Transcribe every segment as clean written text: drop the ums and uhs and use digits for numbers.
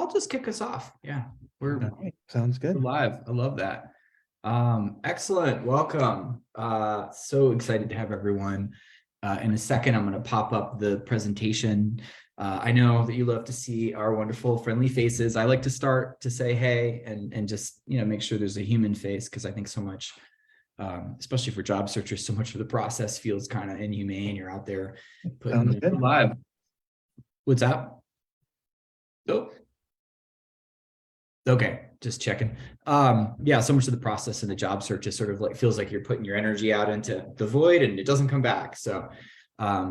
I'll just kick us off. Yeah, we're Sounds good. live. I love that. Excellent. Welcome. So excited to have everyone. In a second, I'm going to pop up the presentation. I know that you love to see our wonderful, friendly faces. I like to start to say hey and just make sure there's a human face, because I think so much, especially for job searchers, so much of the process feels kind of inhumane. You're out there putting it live. What's up? Oh. Okay, just checking. Yeah, so much of the process in the job search is sort of like, feels like you're putting your energy out into the void and it doesn't come back. So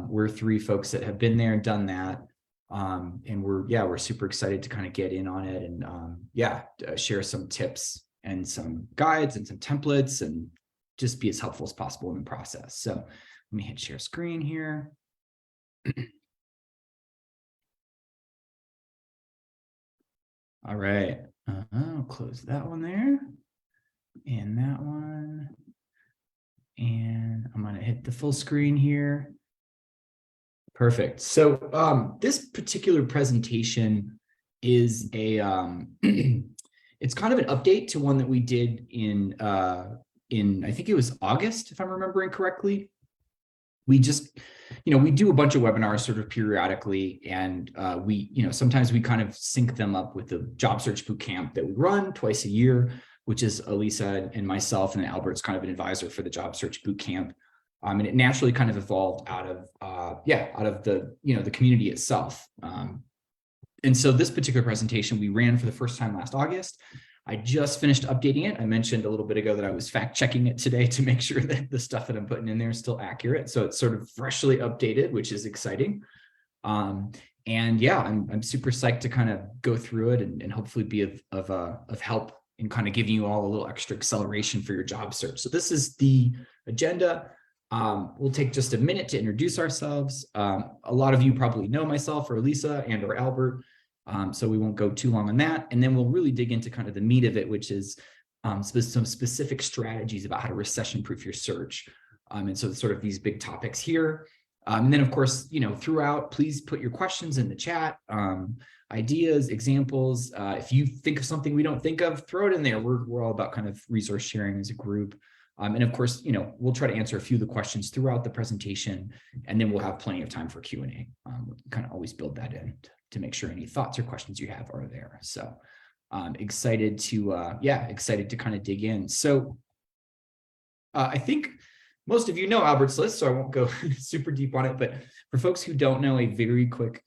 we're three folks that have been there and done that. And we're super excited to kind of get in on it and share some tips and some guides and some templates and just be as helpful as possible in the process. So let me hit share screen here. All right, I'll close that one there and that one. And I'm gonna hit the full screen here. Perfect. So this particular presentation is a, it's kind of an update to one that we did in I think it was August, if I'm remembering correctly. We just, we do a bunch of webinars sort of periodically, and sometimes we kind of sync them up with the job search boot camp that we run twice a year, which is Elisa and myself, and then Albert's kind of an advisor for the job search boot camp. And it naturally kind of evolved out of the, the community itself. And so this particular presentation we ran for the first time last August. I just finished updating it. I mentioned a little bit ago that I was fact checking it today to make sure that the stuff that I'm putting in there is still accurate. So it's sort of freshly updated, which is exciting. And yeah, I'm super psyched to kind of go through it and hopefully be of help in kind of giving you all a little extra acceleration for your job search. So this is the agenda. We'll take just a minute to introduce ourselves. A lot of you probably know myself or Lisa and or Albert. So we won't go too long on that. And then we'll really dig into kind of the meat of it, which is some specific strategies about how to recession-proof your search. And so sort of these big topics here. And then, of course, throughout, please put your questions in the chat, ideas, examples. If you think of something we don't think of, throw it in there. We're all about kind of resource sharing as a group. And of course, we'll try to answer a few of the questions throughout the presentation, and then we'll have plenty of time for Q&A. We'll kind of always build that in to make sure any thoughts or questions you have are there. So excited to kind of dig in. So I think most of you know Albert's list, so I won't go super deep on it, but for folks who don't know, a very quick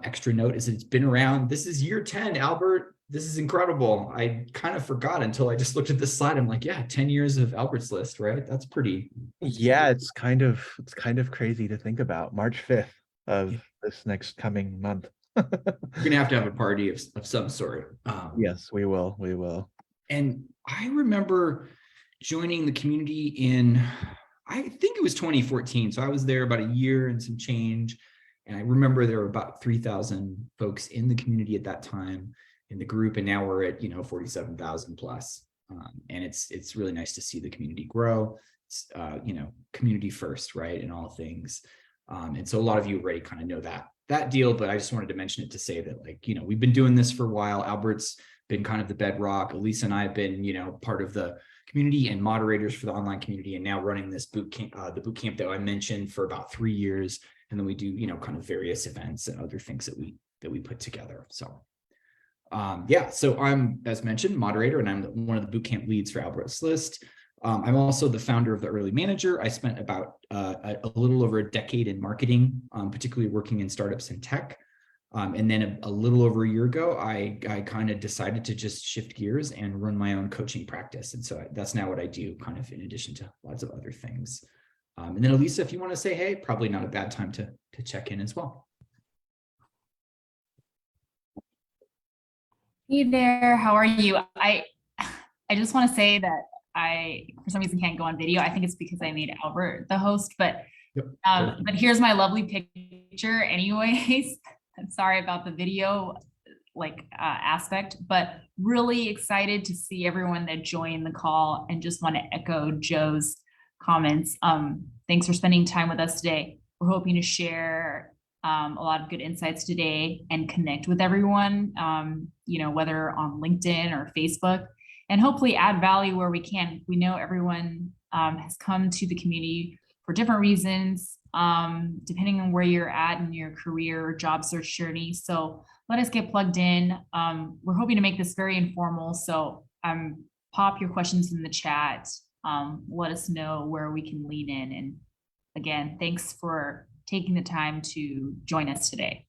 extra note is that it's been around. This is year 10, Albert. This is incredible. I kind of forgot until I just looked at this slide. I'm like, yeah, 10 years of Albert's list, right? That's pretty. Yeah, it's kind of crazy to think about. March 5th of this next coming month. We're gonna have to have a party of some sort. Yes, we will. And I remember joining the community in, I think it was 2014. So I was there about a year and some change. And I remember there were about 3,000 folks in the community at that time in the group. And now we're at, 47,000 plus. And it's really nice to see the community grow. It's, community first, right? In all things. And so a lot of you already kind of know that deal, but I just wanted to mention it to say that, we've been doing this for a while. Albert's been kind of the bedrock. Elisa and I have been, part of the community and moderators for the online community, and now running this boot camp, the boot camp that I mentioned, for about 3 years. And then we do, kind of various events and other things that we put together. So, so I'm, as mentioned, moderator, and I'm one of the boot camp leads for Albert's List. I'm also the founder of the Early Manager. I spent about a little over a decade in marketing, particularly working in startups and tech. And then a little over a year ago, I kind of decided to just shift gears and run my own coaching practice. And so that's now what I do, kind of in addition to lots of other things. And then Elisa, if you want to say hey, probably not a bad time to check in as well. Hey there, how are you? I just want to say that I, for some reason, can't go on video. I think it's because I made Albert the host, but here's my lovely picture anyways. I'm sorry about the video aspect, but really excited to see everyone that joined the call, and just want to echo Joe's comments. Thanks for spending time with us today. We're hoping to share a lot of good insights today and connect with everyone, whether on LinkedIn or Facebook, and hopefully add value where we can. We know everyone has come to the community for different reasons, depending on where you're at in your career or job search journey. So let us get plugged in. We're hoping to make this very informal. So pop your questions in the chat. Let us know where we can lean in. And again, thanks for taking the time to join us today.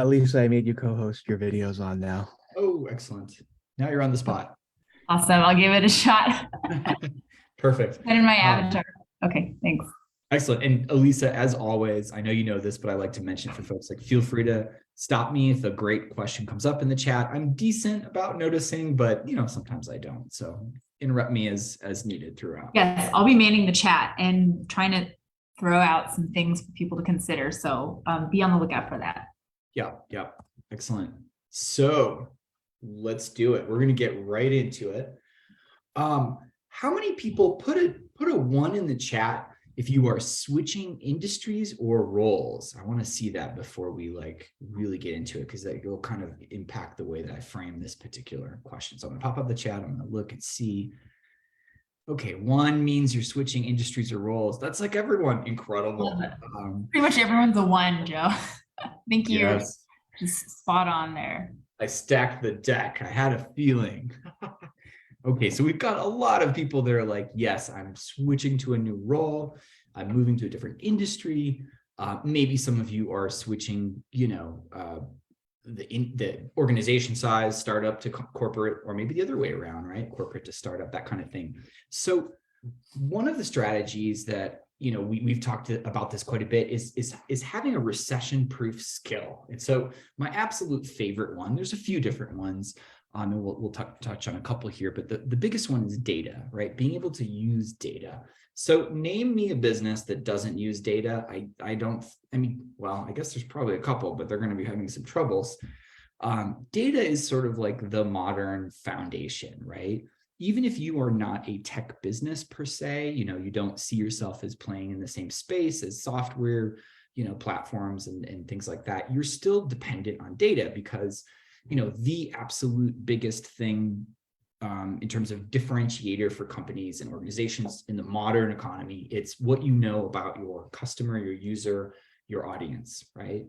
Lisa, I made you co-host your videos on now. Oh, excellent. Now you're on the spot. Awesome. I'll give it a shot. Perfect. Put in my avatar. Okay, thanks. Excellent. And Elisa, as always, I know you know this, but I like to mention for folks, like, feel free to stop me if a great question comes up in the chat. I'm decent about noticing, but sometimes I don't. So interrupt me as needed throughout. Yes, I'll be manning the chat and trying to throw out some things for people to consider. So be on the lookout for that. Yeah. Excellent. So let's do it. We're going to get right into it. How many people put a 1 in the chat if you are switching industries or roles? I want to see that before we really get into it, because that will kind of impact the way that I frame this particular question. So I'm going to pop up the chat. I'm going to look and see. Okay, 1 means you're switching industries or roles. That's like everyone. Incredible. Pretty much everyone's a 1, Joe. Thank you. Yes. Just spot on there. I stacked the deck. I had a feeling. Okay, so we've got a lot of people that are like, yes, I'm switching to a new role. I'm moving to a different industry. Maybe some of you are switching, the organization size, startup to corporate, or maybe the other way around, right? Corporate to startup, that kind of thing. So one of the strategies that we've talked about this quite a bit is having a recession-proof skill. And so my absolute favorite one, there's a few different ones, and we'll touch on a couple here, but the biggest one is data, right? Being able to use data. So name me a business that doesn't use data. I guess there's probably a couple, but they're going to be having some troubles. Data is sort of like the modern foundation, right? Even if you are not a tech business per se, you don't see yourself as playing in the same space as software, platforms and things like that, you're still dependent on data because, the absolute biggest thing in terms of differentiator for companies and organizations in the modern economy, it's what you know about your customer, your user, your audience, right?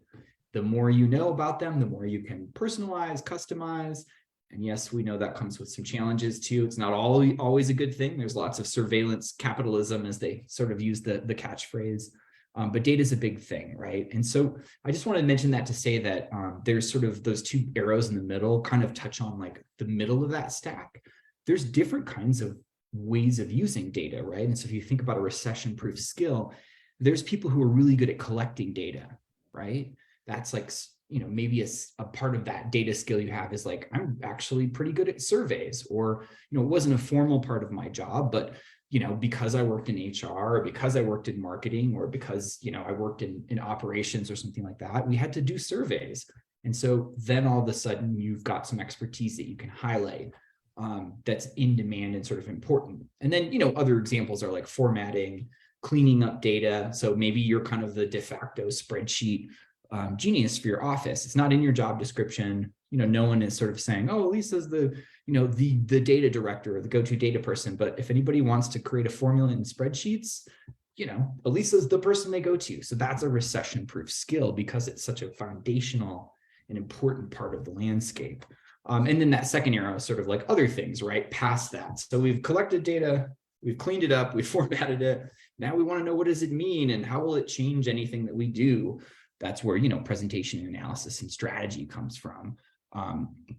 The more you know about them, the more you can personalize, customize. And yes, we know that comes with some challenges too. It's not always a good thing. There's lots of surveillance capitalism, as they sort of use the catchphrase. But data is a big thing, right? And so I just want to mention that to say that there's sort of those 2 arrows in the middle kind of touch on like the middle of that stack. There's different kinds of ways of using data, right? And so if you think about a recession-proof skill, there's people who are really good at collecting data, right? That's like, maybe a part of that data skill you have is like, I'm actually pretty good at surveys, or, it wasn't a formal part of my job, but, because I worked in HR, or because I worked in marketing, or because, I worked in operations or something like that, we had to do surveys. And so then all of a sudden you've got some expertise that you can highlight that's in demand and sort of important. And then, other examples are like formatting, cleaning up data. So maybe you're kind of the de facto spreadsheet genius for your office. It's not in your job description. No one is sort of saying, oh, Lisa's the data director or the go-to data person. But if anybody wants to create a formula in spreadsheets, Elisa's the person they go to. So that's a recession-proof skill because it's such a foundational and important part of the landscape. And then that second arrow is sort of like other things, right? Past that. So we've collected data, we've cleaned it up, we've formatted it. Now we want to know, what does it mean and how will it change anything that we do? That's where, presentation and analysis and strategy comes from.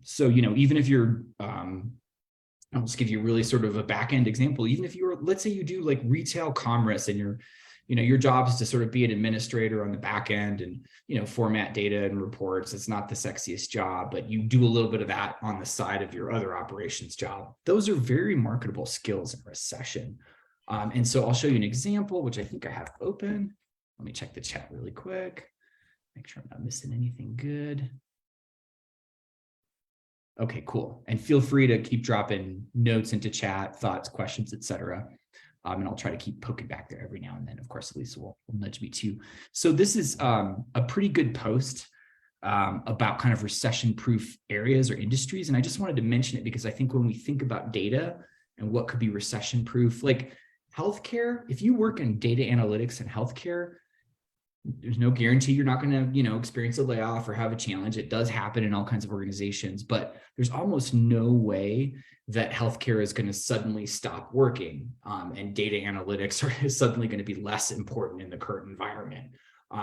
So, even if you're, I'll just give you really sort of a back-end example. Even if you're, let's say you do like retail commerce and your job is to sort of be an administrator on the back end and, format data and reports. It's not the sexiest job, but you do a little bit of that on the side of your other operations job. Those are very marketable skills in recession. And so I'll show you an example, which I think I have open. Let me check the chat really quick. Make sure I'm not missing anything good. Okay, cool. And feel free to keep dropping notes into chat, thoughts, questions, etc. And I'll try to keep poking back there every now and then. Of course, Lisa will nudge me too. So this is a pretty good post about kind of recession-proof areas or industries. And I just wanted to mention it because I think when we think about data and what could be recession-proof, like healthcare, if you work in data analytics and healthcare, there's no guarantee you're not going to, experience a layoff or have a challenge. It does happen in all kinds of organizations, but there's almost no way that healthcare is going to suddenly stop working, and data analytics is suddenly going to be less important in the current environment.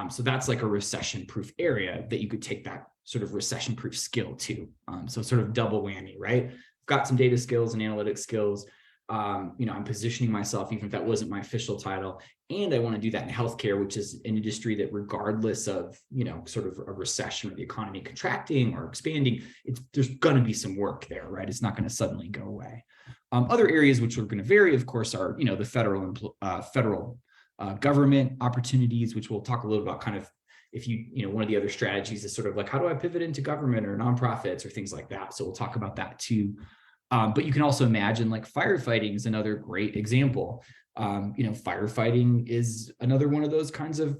So that's like a recession-proof area that you could take that sort of recession-proof skill to. So sort of double whammy, right? I've got some data skills and analytics skills. I'm positioning myself, even if that wasn't my official title, and I want to do that in healthcare, which is an industry that regardless of, sort of a recession or the economy contracting or expanding, there's going to be some work there, right? It's not going to suddenly go away. Other areas which are going to vary, of course, are, the federal government opportunities, which we'll talk a little about kind of if one of the other strategies is sort of like, how do I pivot into government or nonprofits or things like that? So we'll talk about that too. But you can also imagine like firefighting is another great example. Firefighting is another one of those kinds of,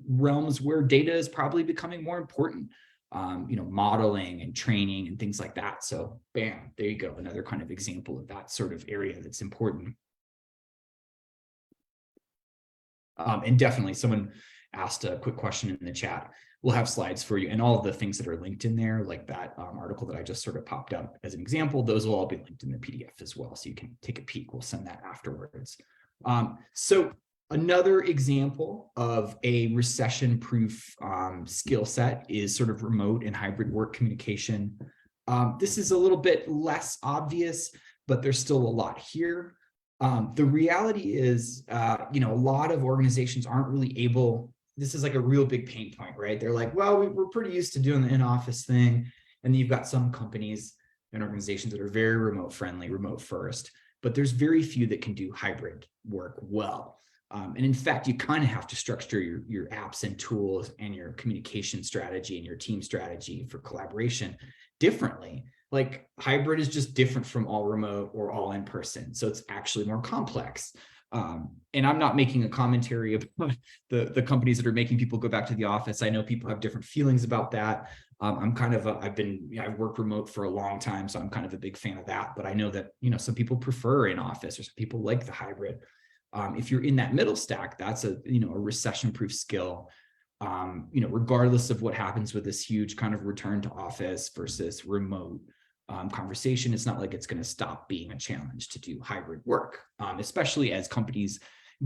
realms where data is probably becoming more important, modeling and training and things like that. So bam, there you go. Another kind of example of that sort of area that's important. And definitely someone asked a quick question in the chat. We'll have slides for you and all of the things that are linked in there, like that article that I just sort of popped up as an example. Those will all be linked in the PDF as well. So you can take a peek. We'll send that afterwards. So another example of a recession-proof skill set is sort of remote and hybrid work communication. This is a little bit less obvious, but there's still a lot here. The reality is, a lot of organizations aren't really able. This is like a real big pain point, right? They're like, well, we're pretty used to doing the in-office thing. And then you've got some companies and organizations that are very remote friendly, remote first, but there's very few that can do hybrid work well. And in fact, you kind of have to structure your apps and tools and your communication strategy and your team strategy for collaboration differently. Like hybrid is just different from all remote or all in person. So it's actually more complex. And I'm not making a commentary about the companies that are making people go back to the office. I know people have different feelings about that. I've worked remote for a long time, so I'm kind of a big fan of that. But I know that, some people prefer in office or some people like the hybrid. If you're in that middle stack, that's a recession-proof skill. Regardless of what happens with this huge kind of return to office versus remote conversation, it's not like it's going to stop being a challenge to do hybrid work, especially as companies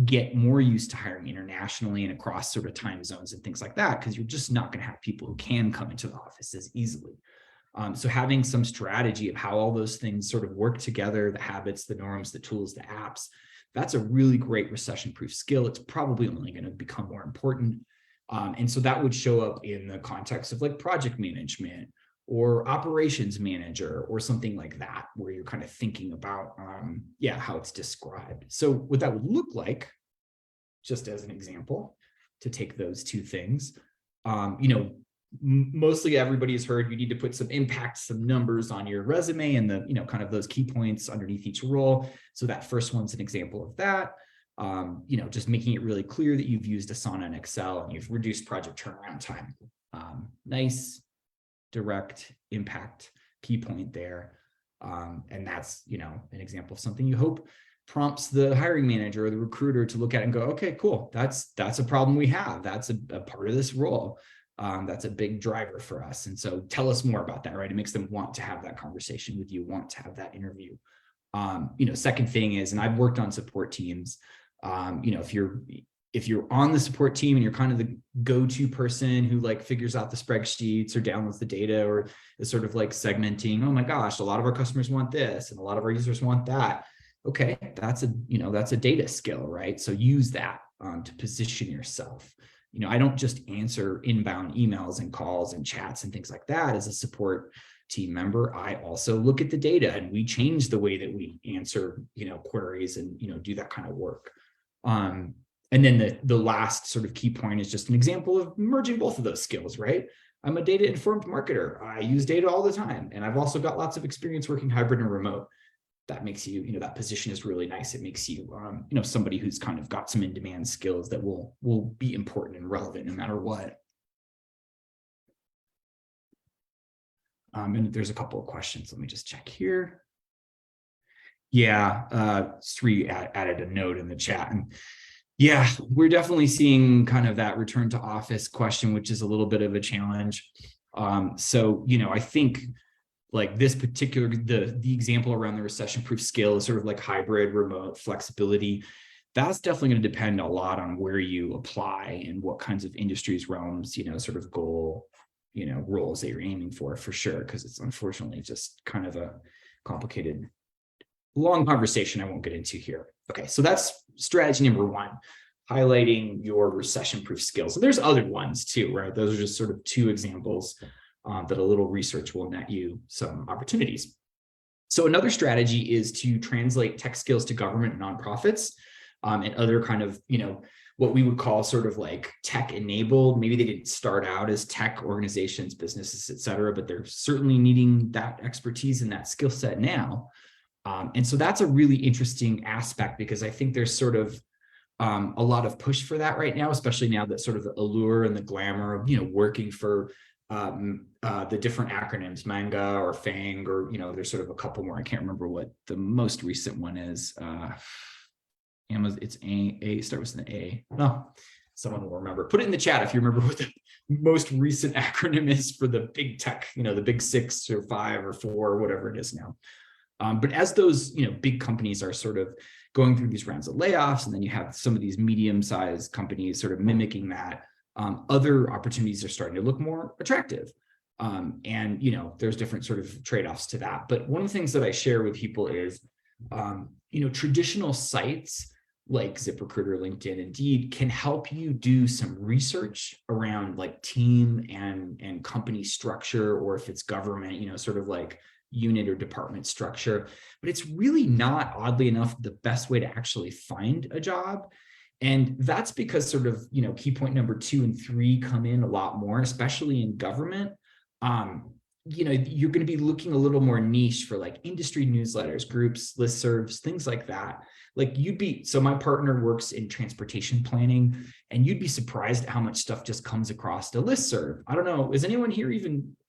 get more used to hiring internationally and across sort of time zones and things like that, because you're just not going to have people who can come into the office as easily. So having some strategy of how all those things sort of work together, the habits, the norms, the tools, the apps, that's a really great recession-proof skill. It's probably only going to become more important. And so that would show up in the context of like project management or operations manager or something like that, where you're kind of thinking about, how it's described. So what that would look like, just as an example, to take those two things, mostly everybody has heard you need to put some impact, some numbers on your resume and the, kind of those key points underneath each role. So that first one's an example of that. Just making it really clear that you've used Asana and Excel and you've reduced project turnaround time. Nice, direct impact key point there. And that's, an example of something you hope prompts the hiring manager or the recruiter to look at and go, okay, cool. That's a problem we have. That's a part of this role. That's a big driver for us. And so tell us more about that, right? It makes them want to have that conversation with you, want to have that interview. Second thing is, and I've worked on support teams, if you're on the support team and you're kind of the go-to person who like figures out the spreadsheets or downloads the data or is sort of like segmenting, oh my gosh, a lot of our customers want this and a lot of our users want that. Okay, that's a data skill, right? So use that to position yourself. I don't just answer inbound emails and calls and chats and things like that as a support team member. I also look at the data and we change the way that we answer, queries and, do that kind of work. And then the last sort of key point is just an example of merging both of those skills, right? I'm a data informed marketer. I use data all the time. And I've also got lots of experience working hybrid and remote. that makes you, that position is really nice. It makes you, somebody who's kind of got some in-demand skills that will be important and relevant no matter what. And there's a couple of questions. Let me just check here. Yeah, Sri added a note in the chat. And yeah, we're definitely seeing kind of that return to office question, which is a little bit of a challenge. So, I think like this particular, the example around the recession-proof skill is sort of like hybrid, remote, flexibility. That's definitely going to depend a lot on where you apply and what kinds of industries, realms, sort of goal, roles that you're aiming for sure, because it's unfortunately just kind of a complicated, long conversation I won't get into here. Okay, so that's strategy number one, highlighting your recession-proof skills. And there's other ones too, right? Those are just sort of two examples that a little research will net you some opportunities. So another strategy is to translate tech skills to government and nonprofits and other kind of, what we would call sort of like tech enabled. Maybe they didn't start out as tech organizations, businesses, et cetera, but they're certainly needing that expertise and that skill set now. And so that's a really interesting aspect, because I think there's sort of a lot of push for that right now, especially now that sort of the allure and the glamour of, working for the different acronyms, MANGA or FANG, or, there's sort of a couple more. I can't remember what the most recent one is. It's A, start with an A. No, someone will remember. Put it in the chat if you remember what the most recent acronym is for the big tech, the big 6 or 5 or 4 or whatever it is now. But as those, big companies are sort of going through these rounds of layoffs, and then you have some of these medium-sized companies sort of mimicking that, other opportunities are starting to look more attractive. And, there's different sort of trade-offs to that. But one of the things that I share with people is, traditional sites like ZipRecruiter, LinkedIn, Indeed can help you do some research around like team and company structure, or if it's government, sort of like unit or department structure. But it's really not, oddly enough, the best way to actually find a job. And that's because sort of, key point number 2 and 3 come in a lot more, especially in government. You're going to be looking a little more niche for like industry newsletters, groups, listservs, things like that. Like so my partner works in transportation planning, and you'd be surprised at how much stuff just comes across the listserv. I don't know, is anyone here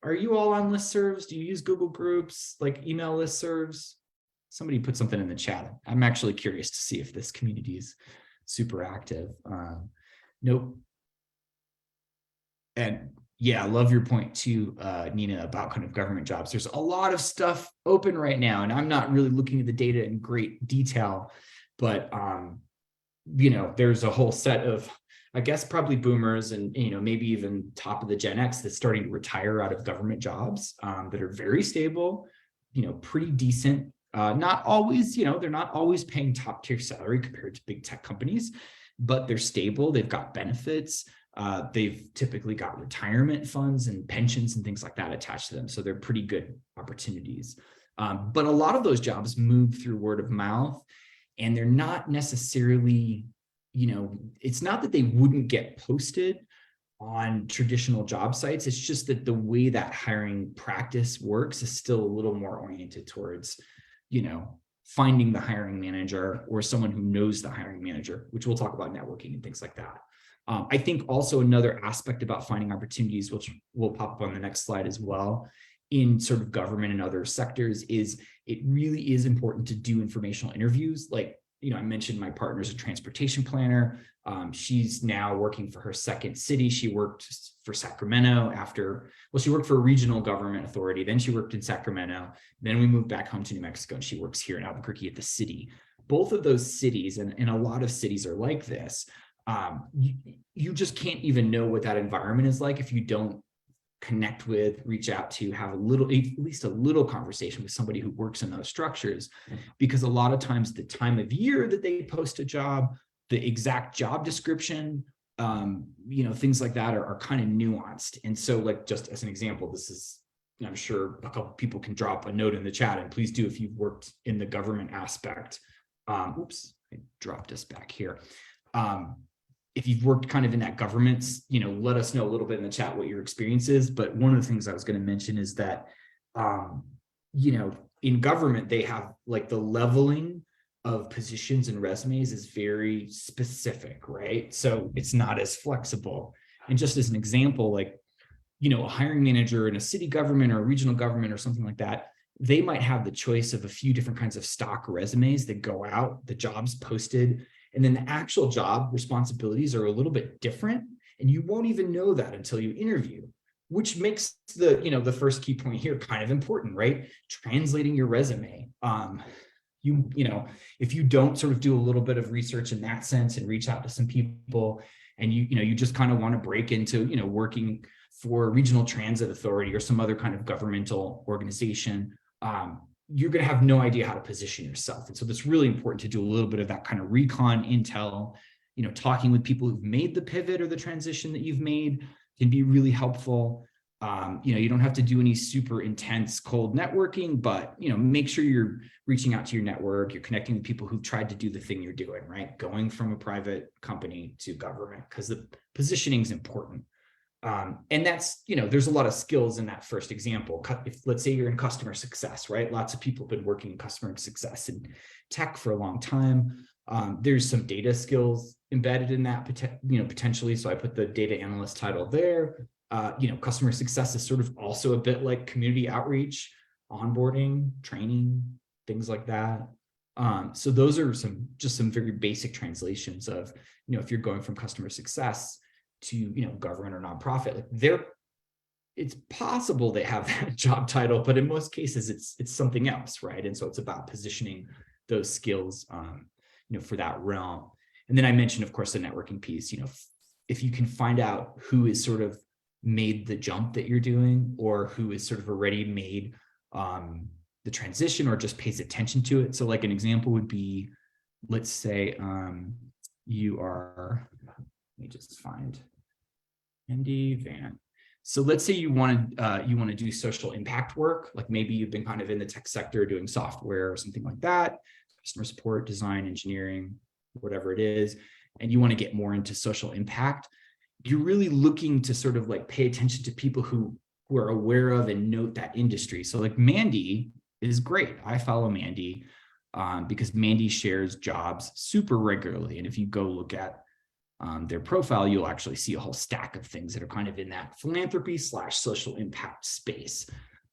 are you all on listservs? Do you use Google Groups, like email listservs? Somebody put something in the chat. I'm actually curious to see if this community is super active. Nope. And yeah, I love your point too, Nina, about kind of government jobs. There's a lot of stuff open right now, and I'm not really looking at the data in great detail, but there's a whole set of, I guess, probably boomers and maybe even top of the Gen X that's starting to retire out of government jobs that are very stable, pretty decent. Not always, they're not always paying top tier salary compared to big tech companies, but they're stable. They've got benefits. They've typically got retirement funds and pensions and things like that attached to them. So they're pretty good opportunities. But a lot of those jobs move through word of mouth, and they're not necessarily, it's not that they wouldn't get posted on traditional job sites. It's just that the way that hiring practice works is still a little more oriented towards, finding the hiring manager or someone who knows the hiring manager, which we'll talk about networking and things like that. I think also another aspect about finding opportunities, which will pop up on the next slide as well, in sort of government and other sectors, is it really is important to do informational interviews. Like, I mentioned my partner's a transportation planner. She's now working for her second city. She worked for Sacramento she worked for a regional government authority. Then she worked in Sacramento. Then we moved back home to New Mexico, and she works here in Albuquerque at the city. Both of those cities, and a lot of cities are like this, you just can't even know what that environment is like if you don't connect with, reach out to, have at least a little conversation with somebody who works in those structures, because a lot of times the time of year that they post a job, the exact job description, things like that are kind of nuanced. And so, like, just as an example, this is, I'm sure a couple people can drop a note in the chat, and please do if you've worked in the government aspect. Oops, I dropped us back here. If you've worked kind of in that government, let us know a little bit in the chat what your experience is. But one of the things I was going to mention is that, in government, they have like the leveling of positions and resumes is very specific, right? So it's not as flexible. And just as an example, like, you know, a hiring manager in a city government or a regional government or something like that, they might have the choice of a few different kinds of stock resumes that go out, the jobs posted, and then the actual job responsibilities are a little bit different. And you won't even know that until you interview, which makes the, you know, the first key point here kind of important, right? Translating your resume. You know, if you don't sort of do a little bit of research in that sense and reach out to some people, and you know, you just kind of want to break into, you know, working for a regional transit authority or some other kind of governmental organization, you're going to have no idea how to position yourself. And so it's really important to do a little bit of that kind of recon intel, you know, talking with people who've made the pivot or the transition that you've made can be really helpful. You know, you don't have to do any super intense cold networking, but, you know, make sure you're reaching out to your network, you're connecting with people who've tried to do the thing you're doing, right? Going from a private company to government, because the positioning is important. And that's, you know, there's a lot of skills in that first example. If let's say you're in customer success, right? Lots of people have been working in customer success and tech for a long time. There's some data skills embedded in that, you know, potentially. So I put the data analyst title there. You know, customer success is sort of also a bit like community outreach, onboarding, training, things like that. So those are just some very basic translations of, you know, if you're going from customer success to, you know, government or nonprofit, like it's possible they have that job title, but in most cases it's something else, right? And so it's about positioning those skills, you know, for that realm. And then I mentioned, of course, the networking piece. You know, if you can find out who is sort of made the jump that you're doing, or who is sort of already made the transition or just pays attention to it. So like an example would be, let's say you are, let me just find Andy Van. So let's say you want to do social impact work, like maybe you've been kind of in the tech sector doing software or something like that, customer support, design, engineering, whatever it is, and you want to get more into social impact. You're really looking to sort of like pay attention to people who are aware of and note that industry. So like Mandy is great. I follow Mandy because Mandy shares jobs super regularly. And if you go look at their profile, you'll actually see a whole stack of things that are kind of in that philanthropy / social impact space.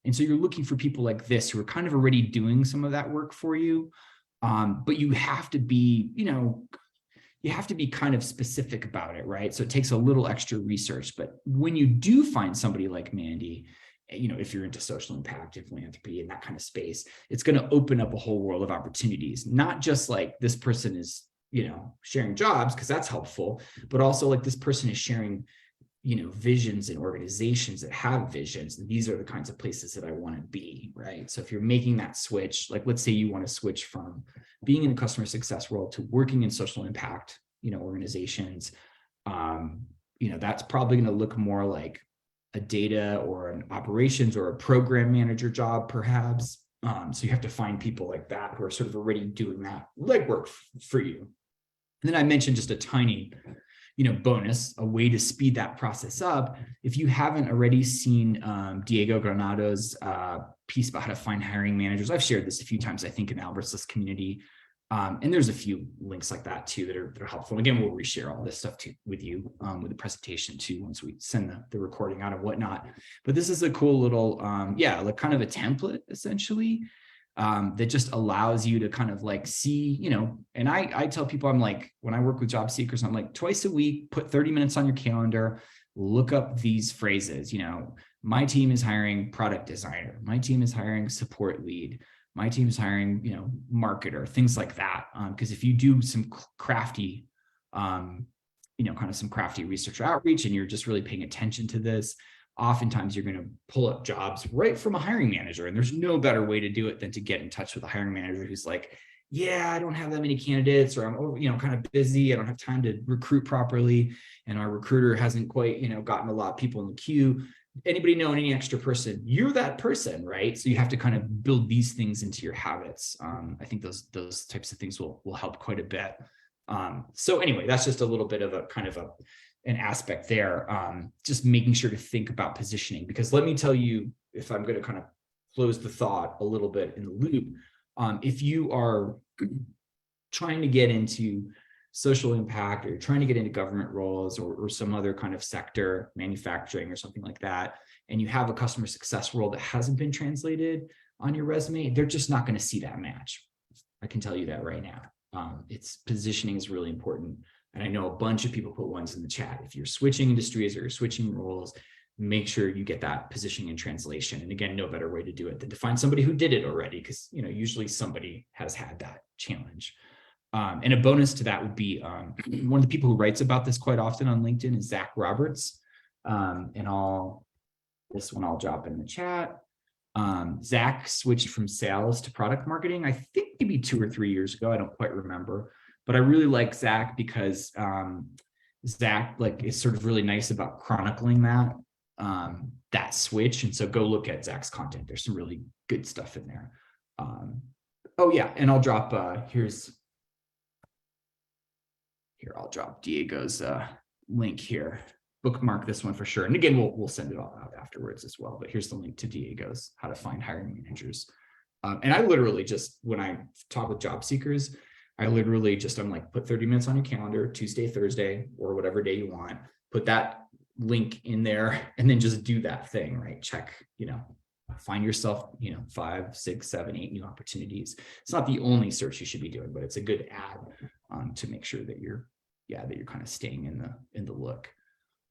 And so you're looking for people like this who are kind of already doing some of that work for you. But you have to be, you know, you have to be kind of specific about it, right? So it takes a little extra research. But when you do find somebody like Mandy, you know, if you're into social impact and philanthropy and that kind of space, it's going to open up a whole world of opportunities, not just like this person is, you know, sharing jobs, because that's helpful, but also like this person is sharing, you know, visions and organizations that have visions. And these are the kinds of places that I want to be, right? So if you're making that switch, like let's say you want to switch from being in the customer success world to working in social impact, you know, organizations, you know, that's probably going to look more like a data or an operations or a program manager job, perhaps. So you have to find people like that who are sort of already doing that legwork for you. And then I mentioned just a tiny, you know, bonus, a way to speed that process up. If you haven't already seen Diego Granado's piece about how to find hiring managers, I've shared this a few times, I think, in the Albert's List community. And there's a few links like that too that are helpful. And again, we'll reshare all this stuff with you with the presentation too, once we send the recording out and whatnot. But this is a cool little, yeah, like kind of a template essentially that just allows you to kind of like see, you know, and I tell people, I'm like, when I work with job seekers, I'm like twice a week, put 30 minutes on your calendar, look up these phrases, you know, my team is hiring product designer, my team is hiring support lead, my team is hiring, you know, marketer, things like that. Because if you do some crafty, you know, kind of some crafty research outreach, and you're just really paying attention to this, oftentimes you're going to pull up jobs right from a hiring manager. And there's no better way to do it than to get in touch with a hiring manager who's like, yeah, I don't have that many candidates, or I'm, you know, kind of busy. I don't have time to recruit properly. And our recruiter hasn't quite, you know, gotten a lot of people in the queue. Anybody know any extra person? You're that person, right? So you have to kind of build these things into your habits. I think those types of things will help quite a bit. So anyway, that's just a little bit of a kind of an aspect there. Just making sure to think about positioning, because let me tell you, if I'm going to kind of close the thought a little bit in the loop, if you are trying to get into social impact, or you're trying to get into government roles, or some other kind of sector, manufacturing or something like that, and you have a customer success role that hasn't been translated on your resume, they're just not going to see that match. I can tell you that right now. Its positioning is really important. And I know a bunch of people put ones in the chat. If you're switching industries or you're switching roles, make sure you get that positioning and translation. And again, no better way to do it than to find somebody who did it already, because usually somebody has had that challenge. And a bonus to that would be one of the people who writes about this quite often on LinkedIn is Zach Roberts. And this one I'll drop in the chat. Zach switched from sales to product marketing, I think maybe 2 or 3 years ago. I don't quite remember, but I really like Zach because Zach is sort of really nice about chronicling that switch. And so go look at Zach's content. There's some really good stuff in there. Oh yeah, and I'll drop I'll drop Diego's link here. Bookmark this one for sure. And again, we'll send it all out afterwards as well. But here's the link to Diego's How to Find Hiring Managers. And I literally just, when I talk with job seekers, I'm like, put 30 minutes on your calendar, Tuesday, Thursday, or whatever day you want, put that link in there, and then just do that thing, right? Check, find yourself, 5, 6, 7, 8 new opportunities. It's not the only search you should be doing, but it's a good ad to make sure that you're kind of staying in the look.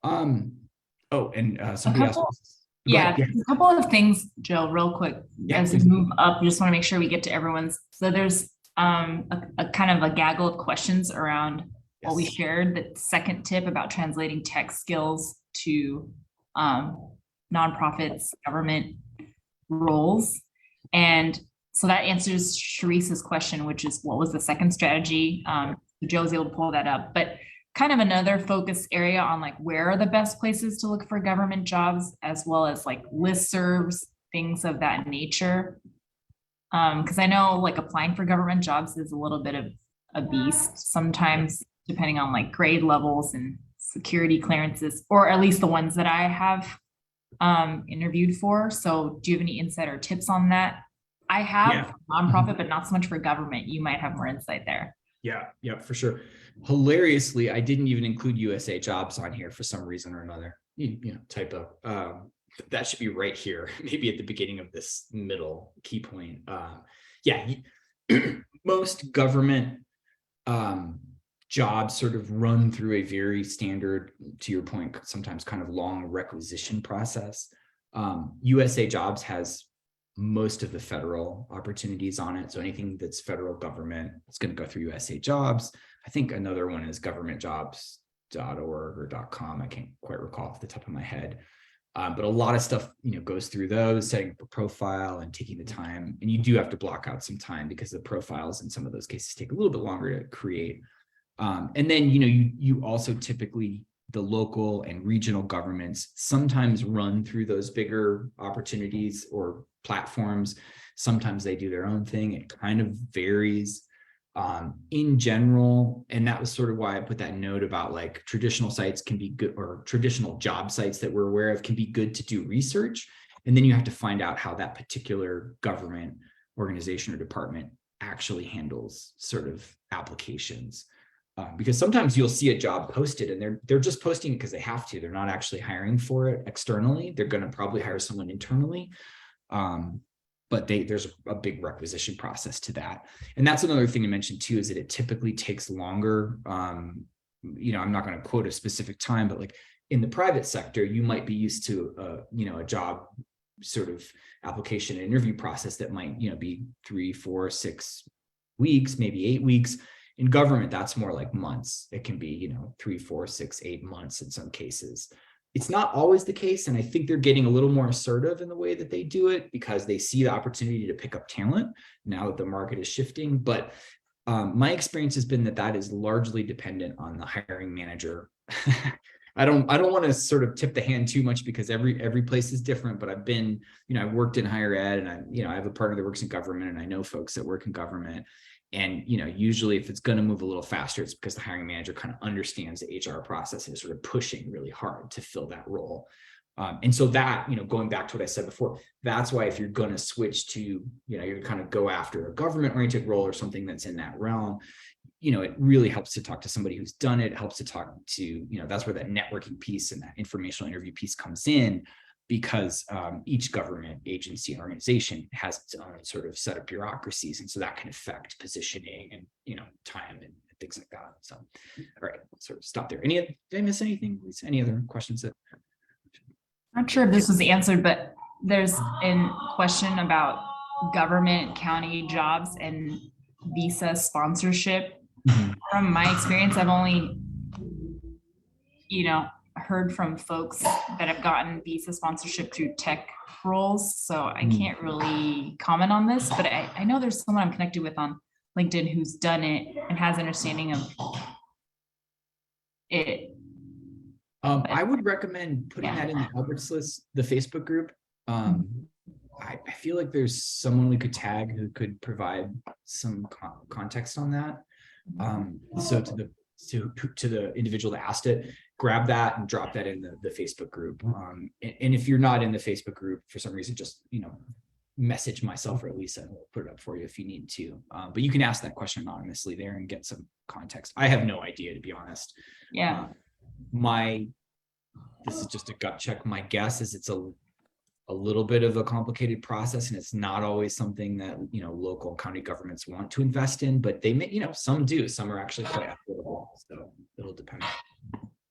Somebody else. A couple of things, Joe, real quick. As we move up, we just want to make sure we get to everyone's. So there's a kind of a gaggle of questions around what we shared. The second tip about translating tech skills to nonprofits, government roles. And so that answers Sharice's question, which is what was the second strategy? Joe was able to pull that up, but kind of another focus area on where are the best places to look for government jobs, as well as listservs, things of that nature. Because I know applying for government jobs is a little bit of a beast sometimes, depending on grade levels and security clearances, or at least the ones that I have interviewed for. So do you have any insight or tips on that? I have nonprofit, but not so much for government. You might have more insight there. Yeah, for sure. Hilariously, I didn't even include USA Jobs on here for some reason or another. Typo. That should be right here, maybe at the beginning of this middle key point. Most government jobs sort of run through a very standard, to your point, sometimes kind of long requisition process. USA Jobs has most of the federal opportunities on it. So anything that's federal government, it's going to go through USA Jobs. I think another one is governmentjobs.org or .com. I can't quite recall off the top of my head. But a lot of stuff, goes through those, setting up a profile and taking the time. And you do have to block out some time because the profiles in some of those cases take a little bit longer to create. And then, you also typically, the local and regional governments sometimes run through those bigger opportunities or platforms. Sometimes they do their own thing. It kind of varies in general. And that was sort of why I put that note about traditional sites can be good, or traditional job sites that we're aware of can be good to do research. And then you have to find out how that particular government organization or department actually handles sort of applications. Because sometimes you'll see a job posted and they're just posting it because they have to. They're not actually hiring for it externally. They're going to probably hire someone internally. But there's a big requisition process to that. And that's another thing to mention too, is that it typically takes longer. I'm not going to quote a specific time, but in the private sector, you might be used to a job sort of application and interview process that might be 3, 4, 6 weeks, maybe 8 weeks. In government, that's more like months. It can be 3, 4, 6, 8 months in some cases. It's not always the case, and I think they're getting a little more assertive in the way that they do it because they see the opportunity to pick up talent now that the market is shifting. But my experience has been that is largely dependent on the hiring manager. I don't want to sort of tip the hand too much because every place is different. But I've been, I've worked in higher ed, and I have a partner that works in government, and I know folks that work in government. And, usually if it's going to move a little faster, it's because the hiring manager kind of understands the HR process and is sort of pushing really hard to fill that role. And so that, going back to what I said before, that's why if you're going to switch to, you're kind of go after a government-oriented role or something that's in that realm, it really helps to talk to somebody who's done it. It helps to talk to, that's where that networking piece and that informational interview piece comes in, because each government agency and organization has its own sort of set of bureaucracies. And so that can affect positioning and, time and things like that. So, all right, sort of stop there. Did I miss anything? Any other questions that? Not sure if this was answered, but there's a question about government county jobs and visa sponsorship. From my experience, I've only, heard from folks that have gotten visa sponsorship through tech roles. So I can't really comment on this, but I know there's someone I'm connected with on LinkedIn who's done it and has understanding of it. I would recommend putting that in the Albert's List, the Facebook group. I feel like there's someone we could tag who could provide some context on that. So to the individual that asked it, grab that and drop that in the Facebook group. And if you're not in the Facebook group for some reason, just message myself or Lisa, and we'll put it up for you if you need to. But you can ask that question anonymously there and get some context. I have no idea, to be honest. Yeah. This is just a gut check. My guess is it's a little bit of a complicated process, and it's not always something that local and county governments want to invest in, but they may, some do. Some are actually quite affordable, so it'll depend.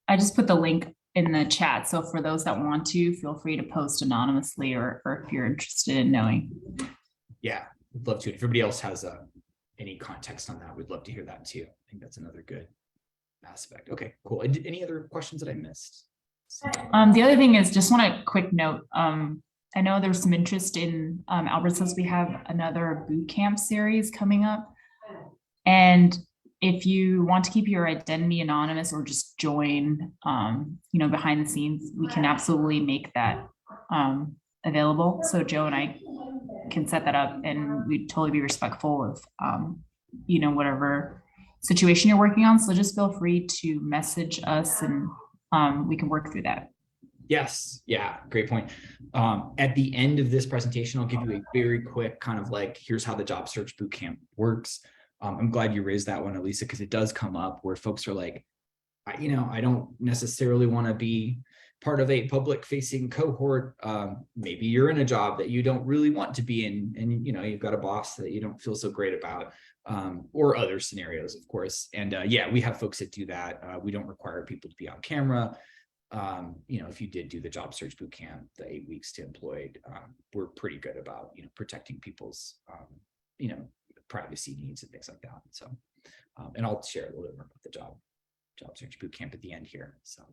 I just put the link in the chat, so for those that want to, feel free to post anonymously, or if you're interested in knowing. Yeah, I'd love to. If everybody else has any context on that, we'd love to hear that too. I think that's another good aspect. Okay, cool. Any other questions that I missed? The other thing is, just want a quick note. I know there's some interest in Albert says we have another boot camp series coming up, and if you want to keep your identity anonymous or just join, behind the scenes, we can absolutely make that available. So Joe and I can set that up, and we'd totally be respectful of whatever situation you're working on. So just feel free to message us, and we can work through that. Yes. Yeah. Great point. At the end of this presentation, I'll give you a very quick kind of like, here's how the job search bootcamp works. I'm glad you raised that one, Elisa, because it does come up where folks are like, I don't necessarily want to be part of a public facing cohort. Maybe you're in a job that you don't really want to be in, and you've got a boss that you don't feel so great about, or other scenarios, of course. And yeah, we have folks that do that. We don't require people to be on camera. If you did do the job search bootcamp, the 8 weeks to employed, we're pretty good about protecting people's privacy needs and things like that. So, and I'll share a little bit more about the job search bootcamp at the end here. So.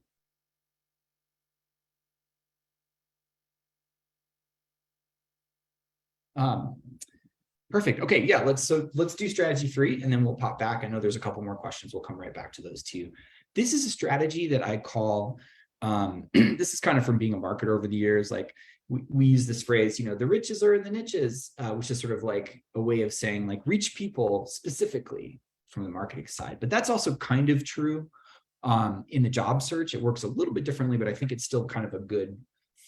Perfect. Okay. Yeah. Let's do strategy 3, and then we'll pop back. I know there's a couple more questions. We'll come right back to those too. This is a strategy that I call, this is kind of from being a marketer over the years. Like we use this phrase, the riches are in the niches, which is sort of like a way of saying like reach people specifically from the marketing side. But that's also kind of true in the job search. It works a little bit differently, but I think it's still kind of a good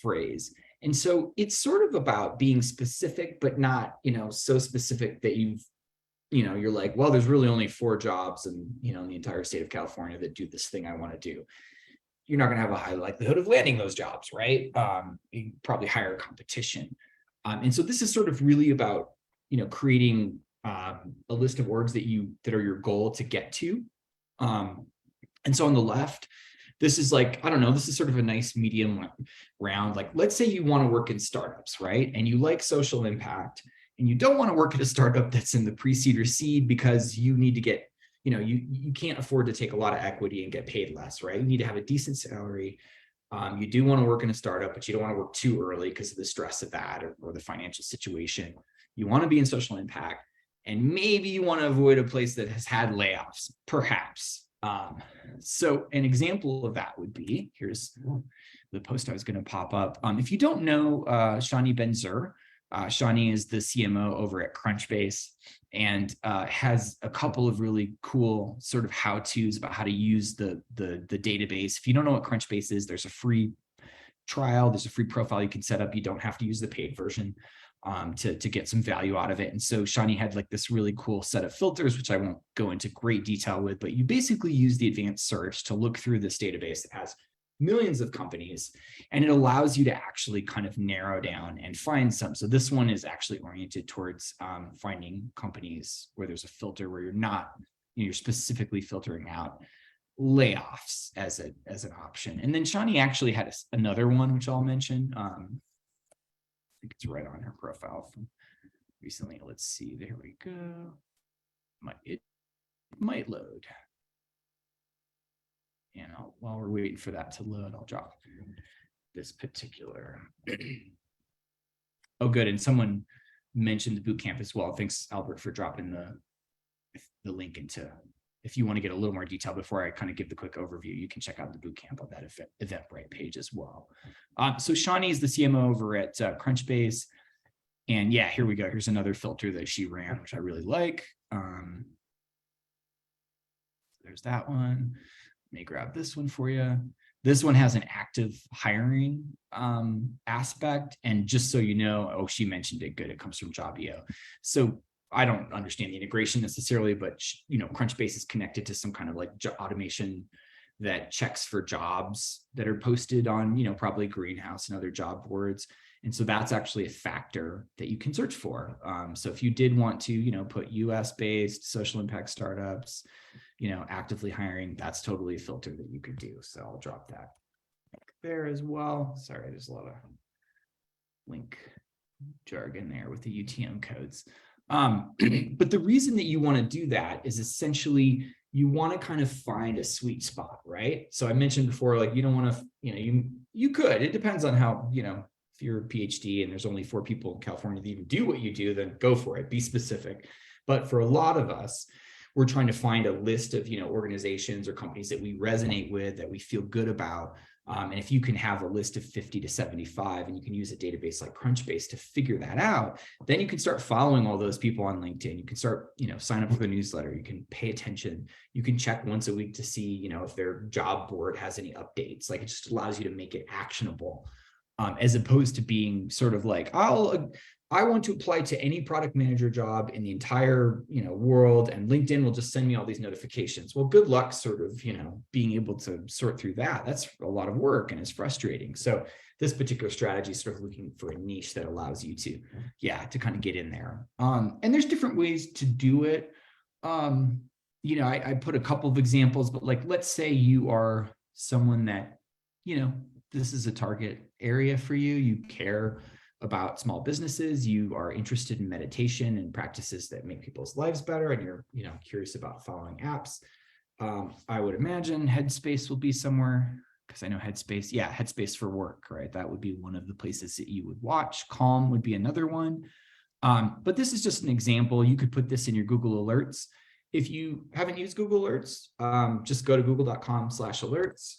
phrase. And so it's sort of about being specific, but not, so specific that you're like, well, there's really only 4 jobs in the entire state of California that do this thing I want to do. You're not going to have a high likelihood of landing those jobs, right? You probably higher competition. And so this is sort of really about, creating a list of words that are your goal to get to. And so on the left, this is like, I don't know, this is sort of a nice medium round. Like, let's say you want to work in startups, right? And you like social impact, and you don't want to work at a startup that's in the pre-seed or seed because you need to get, you can't afford to take a lot of equity and get paid less, right? You need to have a decent salary. You do want to work in a startup, but you don't want to work too early because of the stress of that or the financial situation. You want to be in social impact, and maybe you want to avoid a place that has had layoffs, perhaps. So an example of that would be, here's the post I was going to pop up. If you don't know Shani Ben-Zur, Shani is the CMO over at Crunchbase, and has a couple of really cool sort of how-tos about how to use the database. If you don't know what Crunchbase is, there's a free trial. There's a free profile you can set up. You don't have to use the paid version to get some value out of it. And so Shani had like this really cool set of filters, which I won't go into great detail with, but you basically use the advanced search to look through this database that has millions of companies, and it allows you to actually kind of narrow down and find some. So this one is actually oriented towards finding companies where there's a filter where you're specifically filtering out layoffs as an option. And then Shani actually had another one, which I'll mention. I think it's right on her profile from recently. Let's see, there we go. It might load. And while we're waiting for that to load, I'll drop this particular. Oh, good. And someone mentioned the bootcamp as well. Thanks, Albert, for dropping the link into. If you want to get a little more detail before I kind of give the quick overview, you can check out the bootcamp on that Eventbrite page as well. So Shani is the CMO over at Crunchbase. And yeah, here we go. Here's another filter that she ran, which I really like. There's that one. Let me grab this one for you. This one has an active hiring aspect. And just so you know, oh, she mentioned it, good. It comes from Jobio. So I don't understand the integration necessarily, but Crunchbase is connected to some kind of like automation that checks for jobs that are posted on, probably Greenhouse and other job boards. And so that's actually a factor that you can search for. So if you did want to, put US-based social impact startups, actively hiring, that's totally a filter that you could do. So I'll drop that there as well. Sorry, there's a lot of link jargon there with the UTM codes. But the reason that you want to do that is essentially you want to kind of find a sweet spot, right? So I mentioned before, like you don't want to, you could, it depends on how, if you're a PhD and there's only 4 people in California that even do what you do, then go for it, be specific. But for a lot of us, we're trying to find a list of, organizations or companies that we resonate with, that we feel good about. And if you can have a list of 50 to 75 and you can use a database like Crunchbase to figure that out, then you can start following all those people on LinkedIn. You can start, sign up for the newsletter. You can pay attention. You can check once a week to see, if their job board has any updates. Like it just allows you to make it actionable, as opposed to being sort of like, I want to apply to any product manager job in the entire, world, and LinkedIn will just send me all these notifications. Well, good luck sort of, being able to sort through that. That's a lot of work and it's frustrating. So this particular strategy is sort of looking for a niche that allows you to, to kind of get in there. And there's different ways to do it. I put a couple of examples, but like, let's say you are someone that, this is a target area for you. You care about small businesses, you are interested in meditation and practices that make people's lives better, and you're curious about following apps. I would imagine Headspace will be somewhere, because I know Headspace for work, right? That would be one of the places that you would watch. Calm would be another one. But this is just an example. You could put this in your Google Alerts. If you haven't used Google Alerts, just go to google.com/alerts.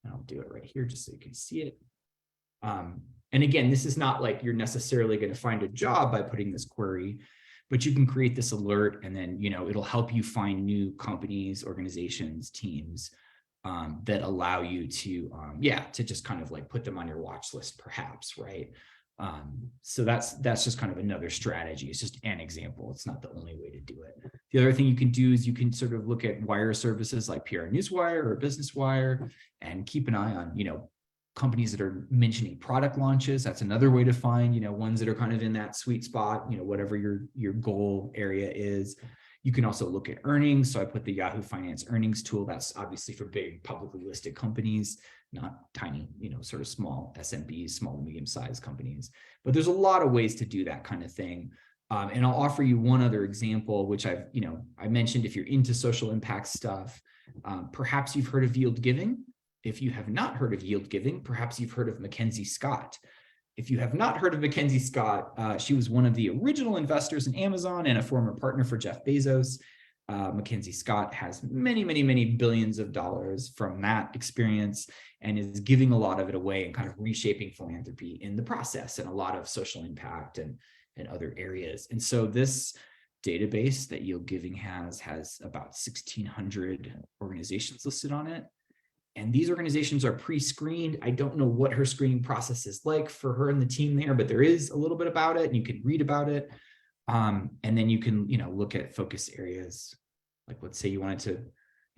I'll do it right here just so you can see it. And again, this is not like you're necessarily going to find a job by putting this query, but you can create this alert and then, it'll help you find new companies, organizations, teams that allow you to, to just kind of like put them on your watch list, perhaps, right? So that's just kind of another strategy. It's just an example. It's not the only way to do it. The other thing you can do is you can sort of look at wire services like PR Newswire or Business Wire and keep an eye on, companies that are mentioning product launches. That's another way to find, ones that are kind of in that sweet spot, whatever your goal area is. You can also look at earnings. So I put the Yahoo Finance earnings tool. That's obviously for big publicly listed companies, not tiny, sort of small SMBs, small and medium-sized companies. But there's a lot of ways to do that kind of thing. And I'll offer you one other example, which I mentioned. If you're into social impact stuff, perhaps you've heard of yield giving. If you have not heard of yield giving, perhaps you've heard of Mackenzie Scott. If you have not heard of Mackenzie Scott, she was one of the original investors in Amazon and a former partner for Jeff Bezos. Mackenzie Scott has many, many, many billions of dollars from that experience and is giving a lot of it away and kind of reshaping philanthropy in the process and a lot of social impact and other areas. And so this database that yield giving has about 1,600 organizations listed on it. And these organizations are pre-screened. I don't know what her screening process is like for her and the team there, but there is a little bit about it and you can read about it. And then you can, look at focus areas. Like let's say you wanted to,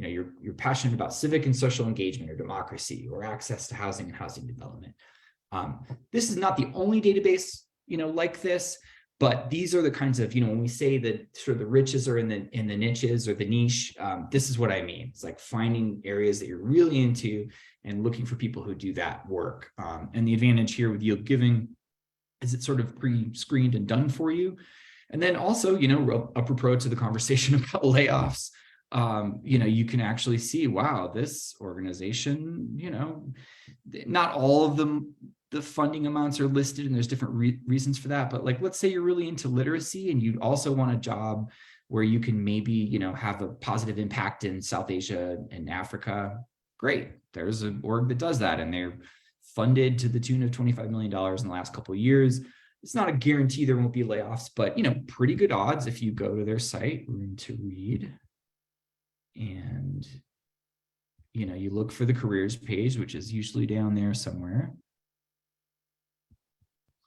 you're passionate about civic and social engagement or democracy or access to housing and housing development. This is not the only database, like this, but these are the kinds of, when we say that sort of the riches are in the niches or the niche, this is what I mean. It's like finding areas that you're really into and looking for people who do that work. And the advantage here with yield giving is it's sort of pre-screened and done for you. And then also, apropos to the conversation about layoffs, you can actually see, wow, this organization, not all of them, the funding amounts are listed and there's different reasons for that. But like, let's say you're really into literacy and you also want a job where you can maybe, have a positive impact in South Asia and Africa. Great. There's an org that does that and they're funded to the tune of $25 million in the last couple of years. It's not a guarantee there won't be layoffs, but, pretty good odds if you go to their site, Room to Read, and, you look for the careers page, which is usually down there somewhere.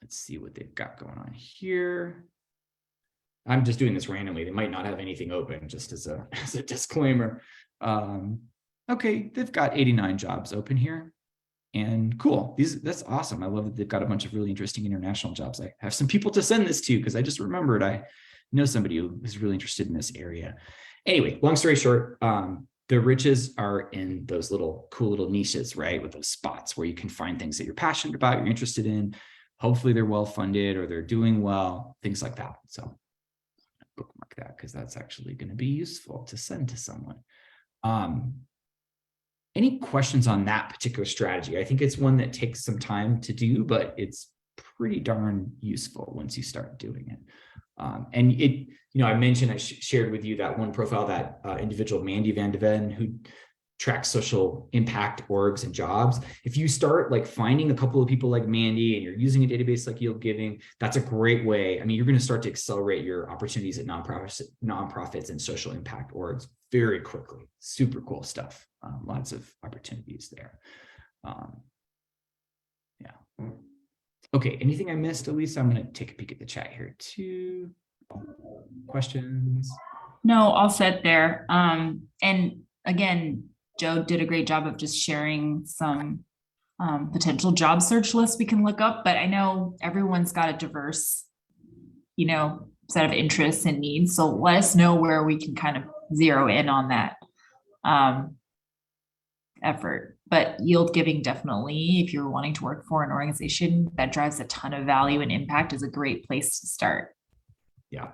Let's see what they've got going on here. I'm just doing this randomly. They might not have anything open, just as a disclaimer. Okay, they've got 89 jobs open here. And cool, that's awesome. I love that they've got a bunch of really interesting international jobs. I have some people to send this to because I just remembered I know somebody who is really interested in this area. Anyway, long story short, the riches are in those cool little niches, right? With those spots where you can find things that you're passionate about, you're interested in. Hopefully they're well funded or they're doing well, things like that. So bookmark that because that's actually going to be useful to send to someone. Any questions on that particular strategy? I think it's one that takes some time to do, but it's pretty darn useful once you start doing it. And it, I mentioned, I shared with you that one profile, that individual Mandy Van de Ven, who tracks social impact orgs and jobs. If you start like finding a couple of people like Mandy and you're using a database like Yield Giving, that's a great way. I mean, you're going to start to accelerate your opportunities at nonprofits and social impact orgs very quickly. Super cool stuff. Lots of opportunities there. Yeah. Okay. Anything I missed, Elisa? I'm going to take a peek at the chat here too. Questions? No, all set there. And again, Joe did a great job of just sharing some potential job search lists we can look up, but I know everyone's got a diverse, set of interests and needs. So let us know where we can kind of zero in on that effort. But Yield Giving, definitely, if you're wanting to work for an organization that drives a ton of value and impact, is a great place to start. Yeah.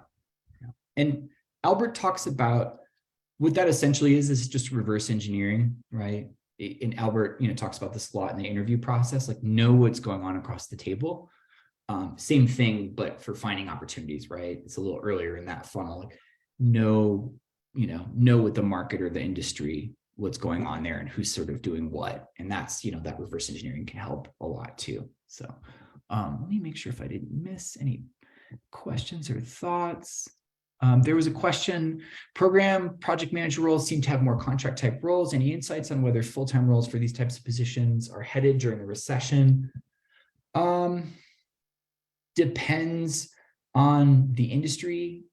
And Albert talks about what that essentially is just reverse engineering, right? And Albert, talks about this a lot in the interview process, like know what's going on across the table. Same thing, but for finding opportunities, right? It's a little earlier in that funnel, like know what the market or the industry, what's going on there and who's sort of doing what. And that's, that reverse engineering can help a lot too. So let me make sure if I didn't miss any questions or thoughts. There was a question, program project manager roles seem to have more contract type roles. Any insights on whether full-time roles for these types of positions are headed during the recession? Depends on the industry.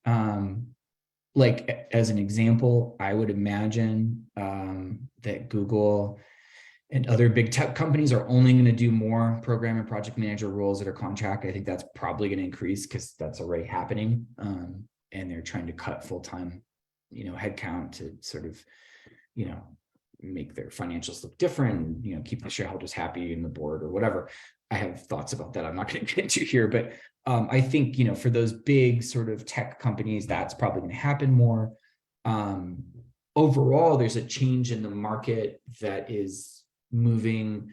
Like as an example, I would imagine that Google and other big tech companies are only going to do more program and project manager roles that are contract. I think that's probably going to increase because that's already happening. And they're trying to cut full-time, headcount to sort of, make their financials look different, keep the shareholders happy in the board or whatever. I have thoughts about that I'm not going to get into here, but I think, for those big sort of tech companies, that's probably going to happen more. Overall, there's a change in the market that is moving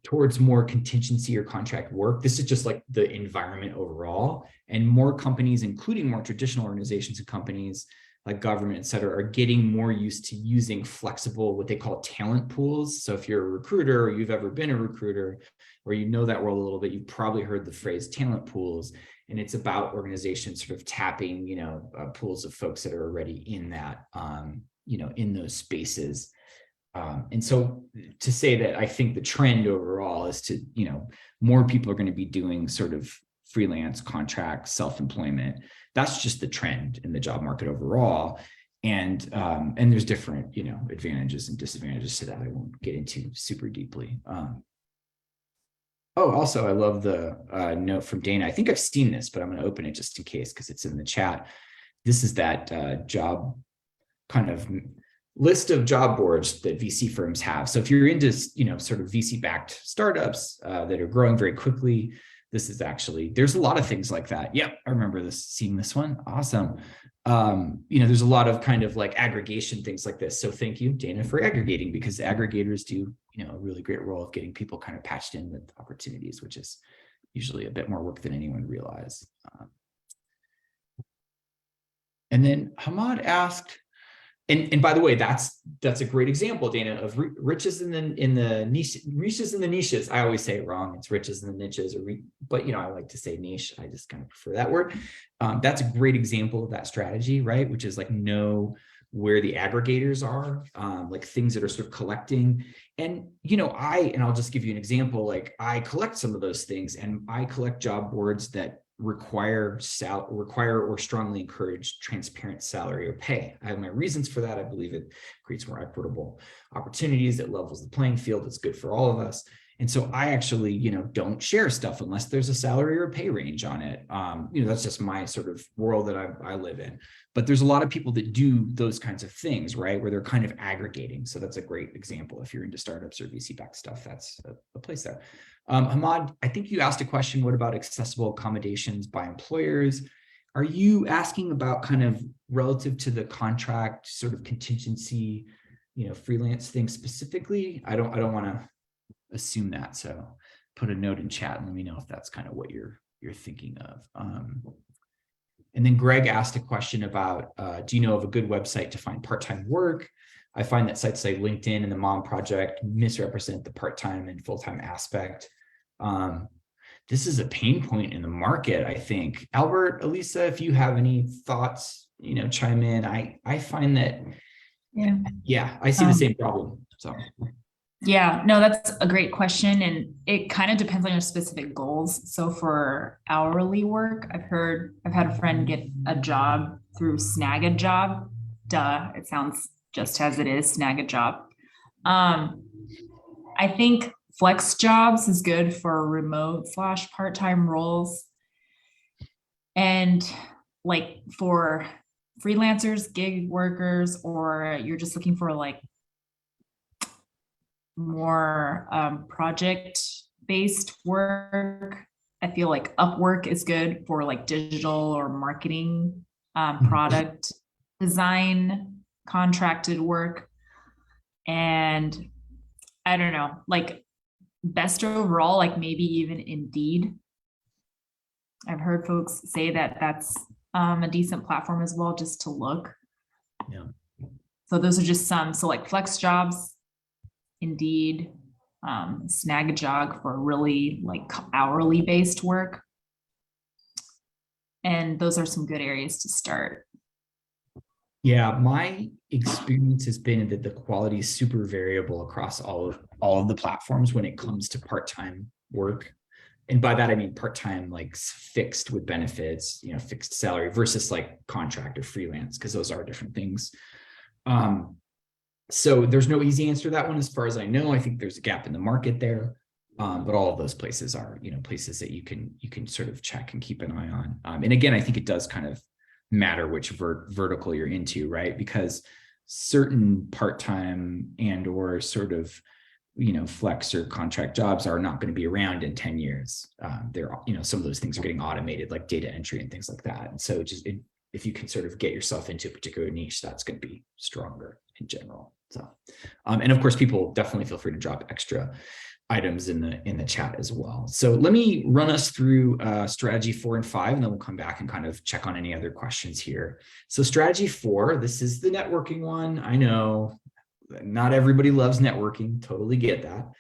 towards more contingency or contract work. This is just like the environment overall, and more companies, including more traditional organizations and companies like government, et cetera, are getting more used to using flexible, what they call talent pools. So if you're a recruiter or you've ever been a recruiter, or that world a little bit, you've probably heard the phrase talent pools. And it's about organizations sort of tapping, pools of folks that are already in that, in those spaces. And so to say that I think the trend overall is to, more people are going to be doing sort of freelance contract, self-employment. That's just the trend in the job market overall. And there's different, advantages and disadvantages to that. I won't get into super deeply. Also, I love the note from Dana. I think I've seen this, but I'm going to open it just in case because it's in the chat. This is that job kind of list of job boards that VC firms have. So if you're into, sort of VC-backed startups that are growing very quickly, this is actually, there's a lot of things like that. Yep, I remember seeing this one. Awesome. There's a lot of kind of like aggregation things like this. So thank you, Dana, for aggregating, because aggregators do, a really great role of getting people kind of patched in with opportunities, which is usually a bit more work than anyone realized. And then Hamad asked, and by the way, that's a great example, Dana, of riches in the niche, riches in the niches. I always say it wrong. It's riches in the niches, but I like to say niche. I just kind of prefer that word. That's a great example of that strategy, right? Which is like know where the aggregators are, like things that are sort of collecting. And I'll just give you an example. Like I collect some of those things, and I collect job boards that require or strongly encourage transparent salary or pay. I have my reasons for that. I believe it creates more equitable opportunities. It levels the playing field. It's good for all of us. And so I actually, don't share stuff unless there's a salary or a pay range on it. That's just my sort of world that I live in. But there's a lot of people that do those kinds of things, right? Where they're kind of aggregating. So that's a great example. If you're into startups or VC-backed stuff, that's a place there. Hamad, I think you asked a question, what about accessible accommodations by employers? Are you asking about kind of relative to the contract sort of contingency, freelance thing specifically? I don't want to assume that. So put a note in chat and let me know if that's kind of what you're thinking of. And then Greg asked a question about, do you know of a good website to find part-time work? I find that sites like LinkedIn and the Mom Project misrepresent the part-time and full-time aspect. This is a pain point in the market, I think. Albert, Elisa, if you have any thoughts, chime in. I find that, I see the same problem. So. Yeah, no, that's a great question. And it kind of depends on your specific goals. So for hourly work, I've had a friend get a job through Snag a Job. Duh, it sounds just as it is, Snag a Job. I think Flex Jobs is good for remote / part-time roles. And like for freelancers, gig workers, or you're just looking for like more project-based work, I feel like Upwork is good for like digital or marketing, product design, contracted work. And I don't know, like best overall, like maybe even Indeed. I've heard folks say that that's a decent platform as well, just to look. Yeah. So those are just some. So like Flex Jobs, Indeed, Snag a Job for really like hourly based work. And those are some good areas to start. Yeah, my experience has been that the quality is super variable across all of the platforms when it comes to part-time work. And by that, I mean part-time, like fixed with benefits, fixed salary versus like contract or freelance, because those are different things. So there's no easy answer to that one. As far as I know, I think there's a gap in the market there. But all of those places are, places that you can sort of check and keep an eye on. And again, I think it does kind of matter which vertical you're into, right? Because certain part-time and or sort of, flex or contract jobs are not going to be around in 10 years. They're, some of those things are getting automated, like data entry and things like that. And so just if you can sort of get yourself into a particular niche, that's going to be stronger in general. So, and of course, people definitely feel free to drop extra items in the chat as well. So let me run us through strategy 4 and 5, and then we'll come back and kind of check on any other questions here. So strategy 4, this is the networking one. I know not everybody loves networking, totally get that.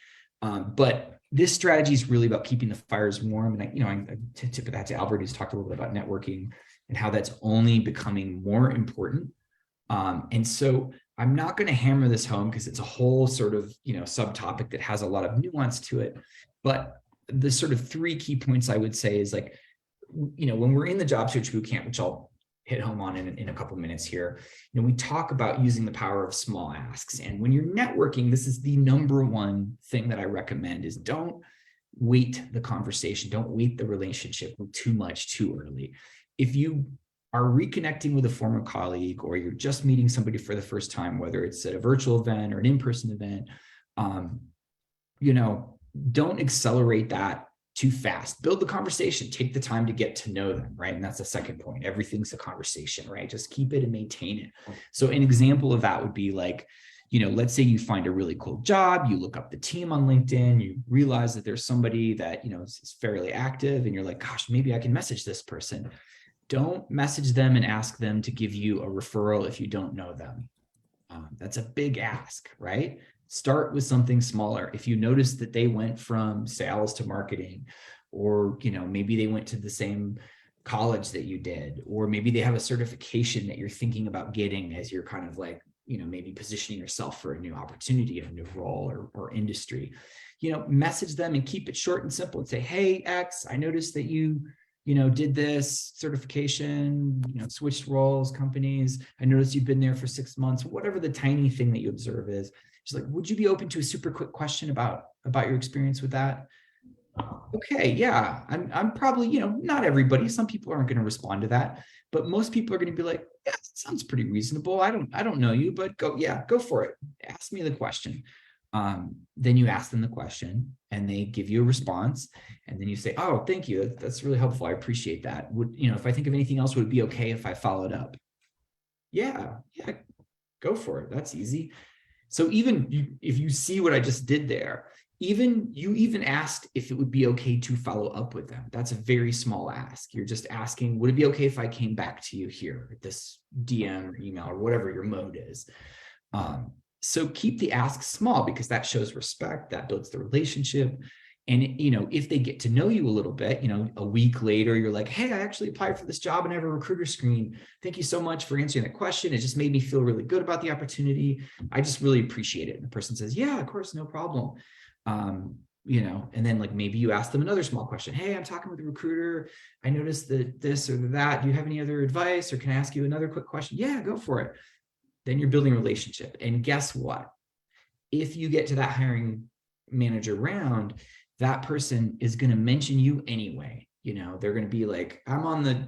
But this strategy is really about keeping the fires warm. And I tip that to Albert, who's talked a little bit about networking and how that's only becoming more important And so I'm not going to hammer this home because it's a whole sort of, subtopic that has a lot of nuance to it. But the sort of 3 key points I would say is like, when we're in the job search bootcamp, which I'll hit home on in a couple of minutes here, we talk about using the power of small asks. And when you're networking, this is the number one thing that I recommend is don't weight the conversation. Don't weight the relationship too much too early. If you are reconnecting with a former colleague, or you're just meeting somebody for the first time, whether it's at a virtual event or an in-person event, don't accelerate that too fast. Build the conversation, take the time to get to know them, right? And that's the second point. Everything's a conversation, right? Just keep it and maintain it. So an example of that would be like, let's say you find a really cool job, you look up the team on LinkedIn, you realize that there's somebody that, is fairly active, and you're like, gosh, maybe I can message this person. Don't message them and ask them to give you a referral if you don't know them. That's a big ask, right? Start with something smaller. If you notice that they went from sales to marketing, or, maybe they went to the same college that you did, or maybe they have a certification that you're thinking about getting as you're kind of like, maybe positioning yourself for a new opportunity, a new role or industry, message them and keep it short and simple and say, hey, X, I noticed that you did this certification, switched roles, companies. I noticed you've been there for 6 months, whatever the tiny thing that you observe is. Just like, would you be open to a super quick question about your experience with that? Okay, yeah, I'm probably, not everybody, some people aren't going to respond to that, but most people are going to be like, yeah, that sounds pretty reasonable. I don't know you, but go for it. Ask me the question. Then you ask them the question and they give you a response, and then you say, oh, thank you. That's really helpful. I appreciate that. Would, if I think of anything else, would it be okay if I followed up? Yeah, go for it. That's easy. So even if you see what I just did there, you asked if it would be okay to follow up with them. That's a very small ask. You're just asking, would it be okay if I came back to you here at this DM or email or whatever your mode is? So keep the ask small, because that shows respect, that builds the relationship. And, if they get to know you a little bit, a week later, you're like, hey, I actually applied for this job and I have a recruiter screen. Thank you so much for answering that question. It just made me feel really good about the opportunity. I just really appreciate it. And the person says, yeah, of course, no problem. And then like maybe you ask them another small question. Hey, I'm talking with a recruiter. I noticed that this or that. Do you have any other advice, or can I ask you another quick question? Yeah, go for it. Then you're building a relationship. And guess what? If you get to that hiring manager round, that person is going to mention you anyway. They're going to be like, I'm on the,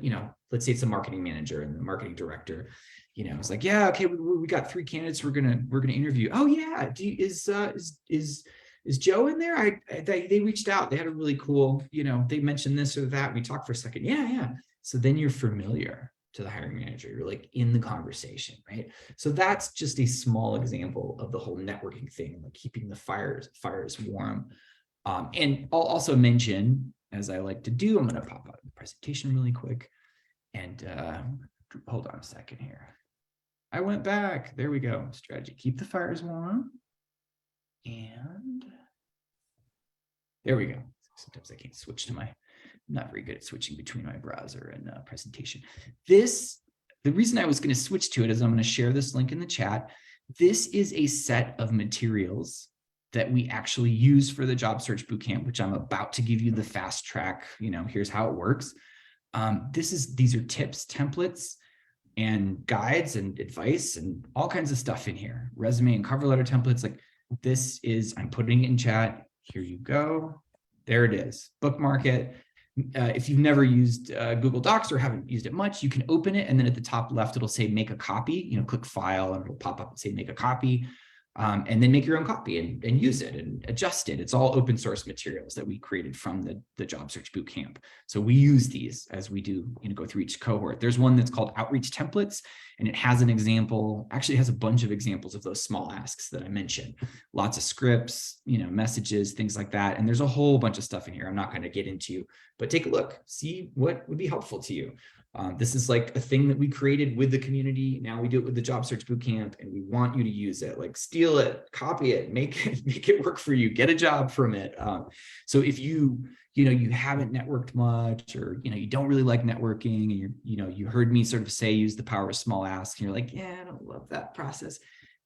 let's say it's a marketing manager and the marketing director, it's like, yeah, okay, we got 3 candidates we're going to interview. Oh yeah. Is Joe in there? They reached out. They had a really cool, they mentioned this or that. We talked for a second. Yeah. So then you're familiar to the hiring manager. You're like in the conversation, right? So that's just a small example of the whole networking thing, like keeping the fires warm. And I'll also mention, as I like to do, I'm going to pop out the presentation really quick, and hold on a second here. I went back. There we go. Strategy: keep the fires warm. And there we go. Sometimes I can't switch to I'm not very good at switching between my browser and presentation. The reason I was going to switch to it is I'm going to share this link in the chat. This is a set of materials that we actually use for the job search bootcamp, which I'm about to give you the fast track. Here's how it works. These are tips, templates, and guides and advice and all kinds of stuff in here. Resume and cover letter templates. Like I'm putting it in chat. Here you go. There it is. Bookmark it. If you've never used Google Docs or haven't used it much, you can open it, and then at the top left, it'll say make a copy. Click file and it'll pop up and say make a copy. And then make your own copy and use it and adjust it. It's all open source materials that we created from the job search bootcamp. So we use these as we do, go through each cohort. There's one that's called outreach templates, and it has an example, actually has a bunch of examples of those small asks that I mentioned. Lots of scripts, messages, things like that. And there's a whole bunch of stuff in here I'm not going to get into, but take a look, see what would be helpful to you. This is like a thing that we created with the community. Now we do it with the Job Search Bootcamp, and we want you to use it. Like, steal it, copy it, make it work for you. Get a job from it. So if you haven't networked much, or you don't really like networking, and you heard me sort of say use the power of small asks, and you're like, yeah, I don't love that process.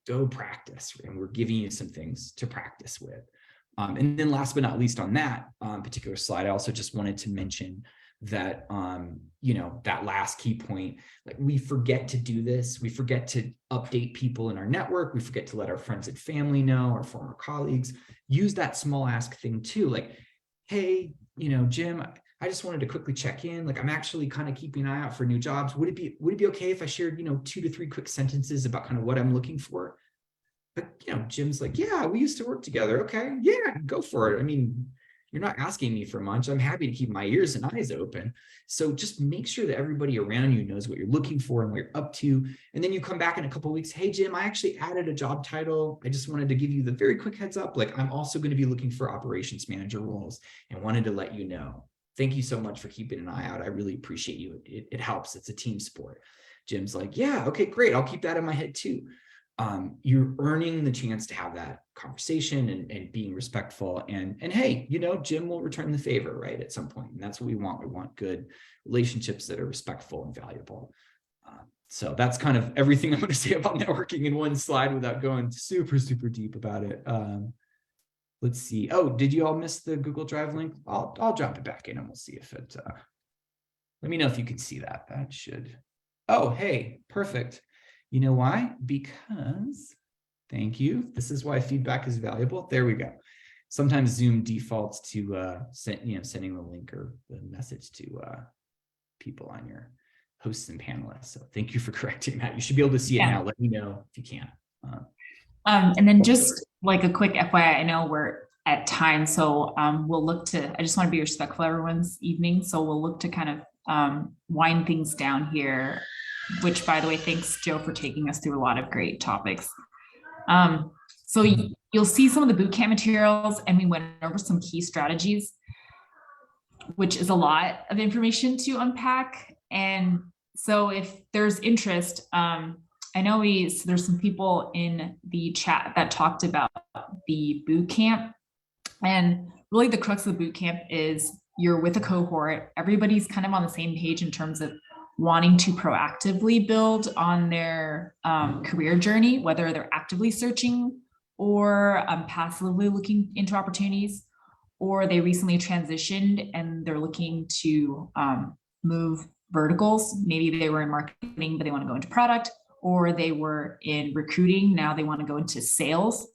Go practice, and we're giving you some things to practice with. And then last but not least on that particular slide, I also just wanted to mention that, that last key point, like, we forget to do this. We forget to update people in our network. We forget to let our friends and family know, our former colleagues. Use that small ask thing too. Like, hey, Jim, I just wanted to quickly check in. Like, I'm actually kind of keeping an eye out for new jobs. Would it be okay if I shared, 2 to 3 quick sentences about kind of what I'm looking for? But, Jim's like, yeah, we used to work together. Okay, yeah, go for it. I mean, you're not asking me for much. I'm happy to keep my ears and eyes open. So just make sure that everybody around you knows what you're looking for and what you're up to. And then you come back in a couple of weeks. Hey, Jim, I actually added a job title. I just wanted to give you the very quick heads up. Like, I'm also going to be looking for operations manager roles and wanted to let you know. Thank you so much for keeping an eye out. I really appreciate you. It helps. It's a team sport. Jim's like, yeah, okay, great. I'll keep that in my head too. You're earning the chance to have that conversation and being respectful, and hey, Jim will return the favor, right, at some point. And that's what we want. We want good relationships that are respectful and valuable. So that's kind of everything I'm going to say about networking in one slide without going super, super deep about it. Let's see. Oh, did you all miss the Google Drive link? I'll drop it back in and we'll see if it, let me know if you can see that. That should, oh, hey, perfect. You know why? Because, thank you. This is why feedback is valuable. There we go. Sometimes Zoom defaults to sending the link or the message to people on your hosts and panelists. So thank you for correcting that. You should be able to see it now. Let me know if you can. And then just like a quick FYI, I know we're at time, so we'll look to, I just want to be respectful of everyone's evening. So we'll look to kind of wind things down here, which, by the way, thanks, Joe, for taking us through a lot of great topics. So you'll see some of the bootcamp materials, and we went over some key strategies, which is a lot of information to unpack. And so if there's interest, I know there's some people in the chat that talked about the bootcamp, and really the crux of the bootcamp is you're with a cohort. Everybody's kind of on the same page in terms of wanting to proactively build on their career journey, whether they're actively searching or passively looking into opportunities, or they recently transitioned and they're looking to move verticals. Maybe they were in marketing, but they want to go into product, or they were in recruiting. Now they want to go into sales.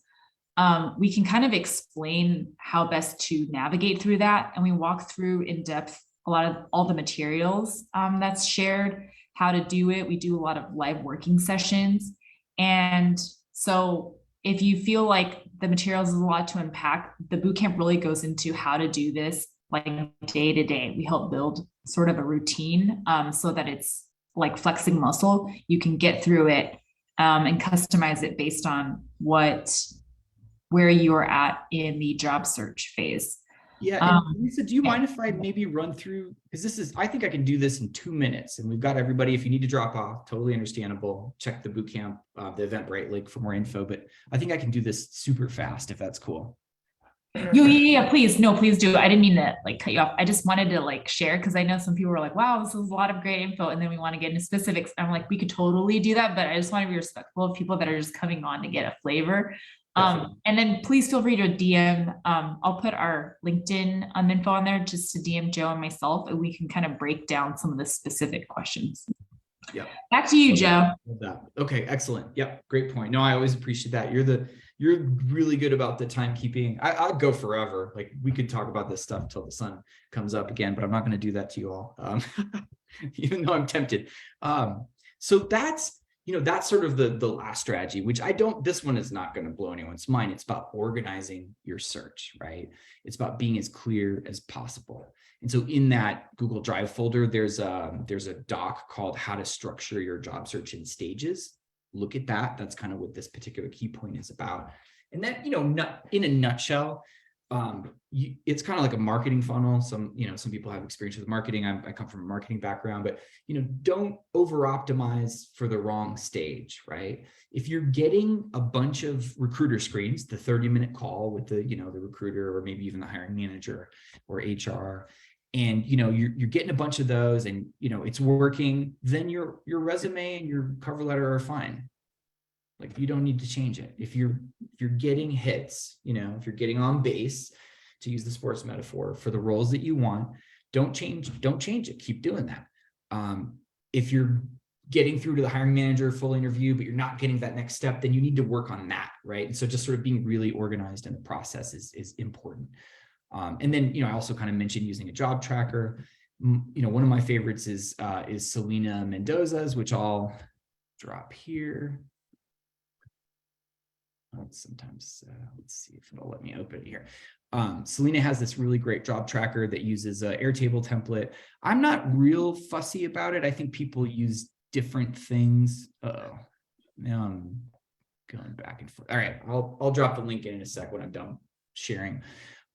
We can kind of explain how best to navigate through that. And we walk through in depth a lot of all the materials that's shared, how to do it. We do a lot of live working sessions. And so if you feel like the materials is a lot to unpack, the bootcamp really goes into how to do this like day to day. We help build sort of a routine so that it's like flexing muscle. You can get through it and customize it based on where you're at in the job search phase. Yeah, and Lisa, do you mind if I maybe run through, because I think I can do this in 2 minutes, and we've got everybody, if you need to drop off, totally understandable. Check the bootcamp, the Eventbrite link for more info, but I think I can do this super fast if that's cool. Yeah, please. No, please do. I didn't mean to like cut you off. I just wanted to like share, because I know some people were like, wow, this is a lot of great info. And then we want to get into specifics. I'm like, we could totally do that, but I just want to be respectful of people that are just coming on to get a flavor. And then please feel free to DM. I'll put our LinkedIn info on there just to DM Joe and myself, and we can kind of break down some of the specific questions. Yeah. Back to you, Joe. Okay, excellent. Yep, great point. No, I always appreciate that. You're really good about the timekeeping. I'll go forever. Like, we could talk about this stuff till the sun comes up again, but I'm not going to do that to you all, even though I'm tempted. So that's sort of the last strategy, which this one is not going to blow anyone's mind. It's about organizing your search, right? It's about being as clear as possible. And so in that Google Drive folder, there's a doc called How to Structure Your Job Search in Stages. Look at that. That's kind of what this particular key point is about. And that, in a nutshell, it's kind of like a marketing funnel. Some people have experience with marketing. I come from a marketing background, but don't over optimize for the wrong stage, right? If you're getting a bunch of recruiter screens, the 30-minute call with the recruiter, or maybe even the hiring manager or HR, and you're getting a bunch of those, and it's working, then your resume and your cover letter are fine. Like, you don't need to change it. If you're getting hits, if you're getting on base, to use the sports metaphor, for the roles that you want, don't change it. Keep doing that. If you're getting through to the hiring manager full interview, but you're not getting that next step, then you need to work on that, right? And so just sort of being really organized in the process is important. And then, I also kind of mentioned using a job tracker. One of my favorites is Selena Mendoza's, which I'll drop here. Sometimes let's see if it'll let me open it here. Selena has this really great job tracker that uses an Airtable template. I'm not real fussy about it. I think people use different things. Now I'm going back and forth. All right, I'll drop the link in a sec when I'm done sharing.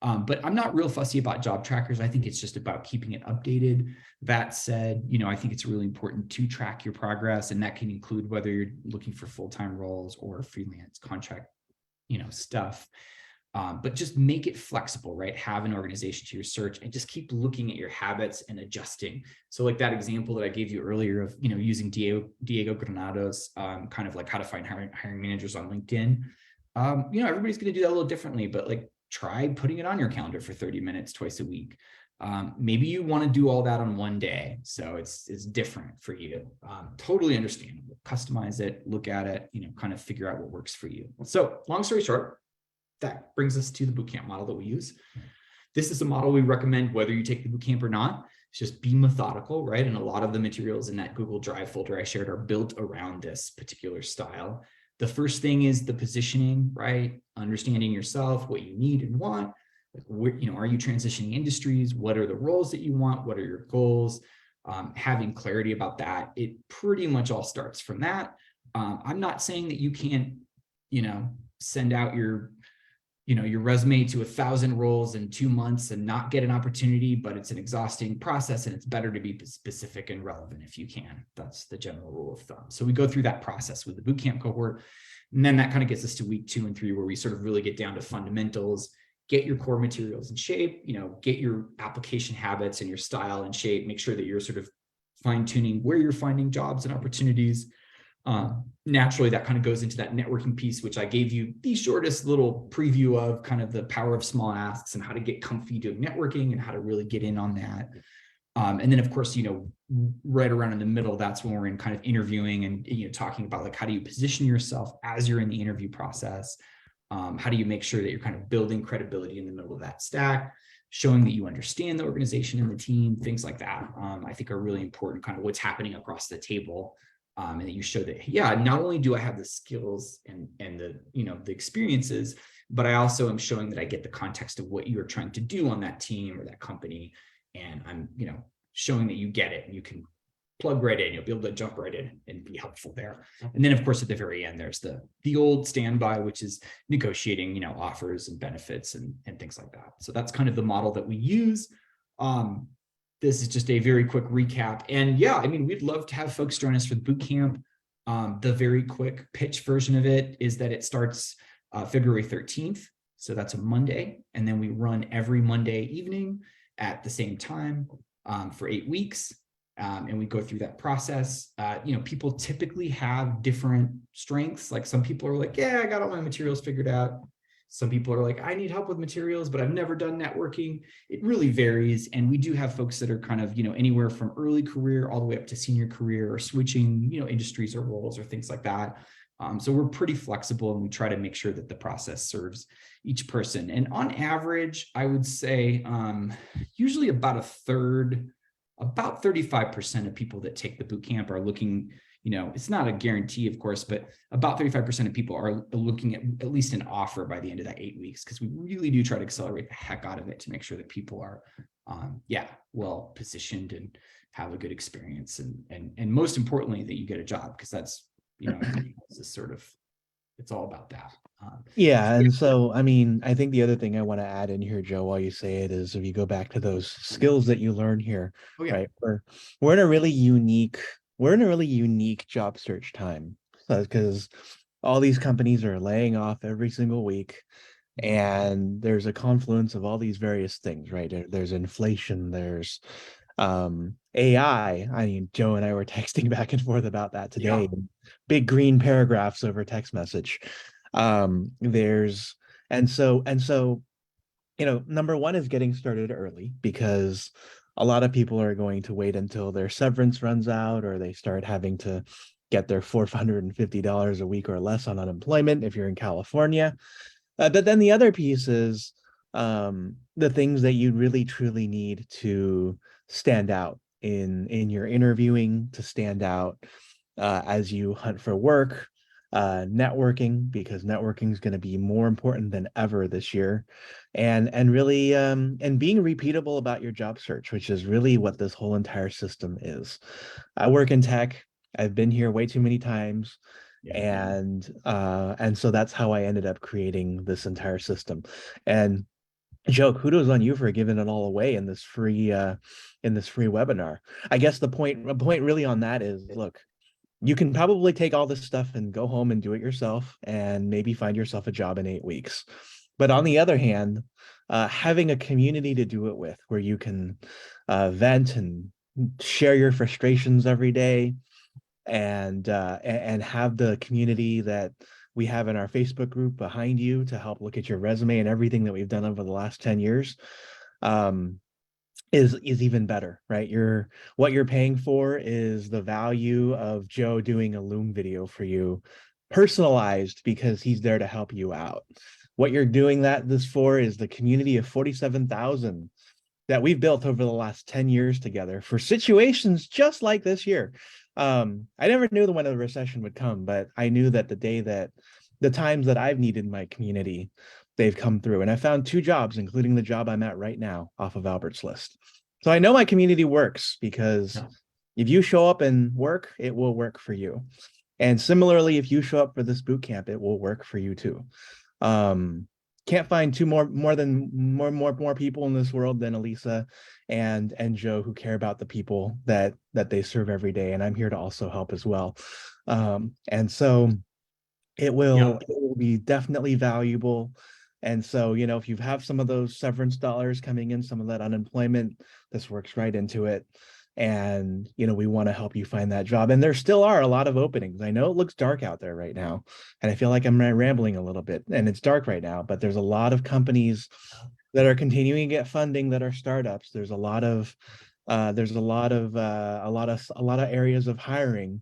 But I'm not real fussy about job trackers. I think it's just about keeping it updated. That said, I think it's really important to track your progress, and that can include whether you're looking for full-time roles or freelance contract, stuff. But just make it flexible, right? Have an organization to your search, and just keep looking at your habits and adjusting. So like that example that I gave you earlier of, using Diego Granado's kind of like how to find hiring managers on LinkedIn. Everybody's going to do that a little differently, but like, try putting it on your calendar for 30 minutes twice a week. Maybe you want to do all that on one day, so it's different for you. Totally understandable. Customize it, look at it, kind of figure out what works for you. So long story short, that brings us to the bootcamp model that we use. This is a model we recommend whether you take the bootcamp or not. It's just be methodical, right? And a lot of the materials in that Google Drive folder I shared are built around this particular style. The first thing is the positioning, right? Understanding yourself, what you need and want. Like, where, are you transitioning industries? What are the roles that you want? What are your goals? Having clarity about that. It pretty much all starts from that. I'm not saying that you can't, send out your resume to 1,000 roles in 2 months and not get an opportunity, but it's an exhausting process, and it's better to be specific and relevant if you can. That's the general rule of thumb. So we go through that process with the bootcamp cohort, and then that kind of gets us to week 2 and 3, where we sort of really get down to fundamentals, get your core materials in shape, get your application habits and your style in shape, make sure that you're sort of fine-tuning where you're finding jobs and opportunities. Naturally, that kind of goes into that networking piece, which I gave you the shortest little preview of, kind of the power of small asks and how to get comfy doing networking and how to really get in on that. And then, of course, right around in the middle, that's when we're in kind of interviewing and, talking about like, how do you position yourself as you're in the interview process? How do you make sure that you're kind of building credibility in the middle of that stack, showing that you understand the organization and the team, things like that, I think are really important, kind of what's happening across the table. And that you show that, yeah, not only do I have the skills and the, the experiences, but I also am showing that I get the context of what you're trying to do on that team or that company. And I'm, showing that you get it and you can plug right in, you'll be able to jump right in and be helpful there. And then, of course, at the very end, there's the old standby, which is negotiating, offers and benefits and things like that. So that's kind of the model that we use. This is just a very quick recap. And yeah, we'd love to have folks join us for the bootcamp. The very quick pitch version of it is that it starts February 13th. So that's a Monday. And then we run every Monday evening at the same time for 8 weeks. And we go through that process. People typically have different strengths. Like, some people are like, yeah, I got all my materials figured out. Some people are like, I need help with materials, but I've never done networking. It really varies. And we do have folks that are kind of, anywhere from early career all the way up to senior career, or switching, industries or roles or things like that. So we're pretty flexible, and we try to make sure that the process serves each person. And on average, I would say usually about a third, about 35% of people that take the bootcamp are looking, it's not a guarantee, of course, but about 35% of people are looking at least an offer by the end of that 8 weeks, because we really do try to accelerate the heck out of it to make sure that people are, well positioned and have a good experience, and most importantly, that you get a job, because that's, this is sort of it's all about that. Yeah, and so I mean, I think the other thing I want to add in here, Joe, while you say it, is if you go back to those skills that you learn here, Oh yeah. right? We're in a really unique job search time because all these companies are laying off every single week, and there's a confluence of all these various things, right? There's inflation, there's AI. I mean, Joe and I were texting back and forth about that today. Yeah. Big green paragraphs over text message. There's and so number one is getting started early, because a lot of people are going to wait until their severance runs out, or they start having to get their $450 a week or less on unemployment if you're in California. But then the other piece is the things that you really truly need to stand out in your interviewing, to stand out as you hunt for work, networking, because networking is going to be more important than ever this year, and really and being repeatable about your job search, which is really what this whole entire system is. I work in tech. I've been here way too many times. Yeah. And so that's how I ended up creating this entire system. And Joe, kudos on you for giving it all away in this free webinar. I guess the point really on that is, look, you can probably take all this stuff and go home and do it yourself and maybe find yourself a job in 8 weeks. But on the other hand, having a community to do it with, where you can vent and share your frustrations every day, and have the community that we have in our Facebook group behind you to help look at your resume and everything that we've done over the last 10 years, um, is even better, right? What you're paying for is the value of Joe doing a Loom video for you, personalized, because he's there to help you out. What you're doing this for is the community of 47,000 that we've built over the last 10 years together for situations just like this year. I never knew when a recession would come, but I knew that the times that I've needed my community, they've come through. And I found 2 jobs, including the job I'm at right now, off of Albert's list. So I know my community works, because if you show up and work, it will work for you. And similarly, if you show up for this boot camp, it will work for you too. Can't find more people in this world than Elisa and Joe, who care about the people that they serve every day, and I'm here to also help as well. And so it will be definitely valuable. And so, if you have some of those severance dollars coming in, some of that unemployment, this works right into it. And, we want to help you find that job. And there still are a lot of openings. I know it looks dark out there right now, and I feel like I'm rambling a little bit, and it's dark right now, but there's a lot of companies that are continuing to get funding that are startups. There's a lot of areas of hiring,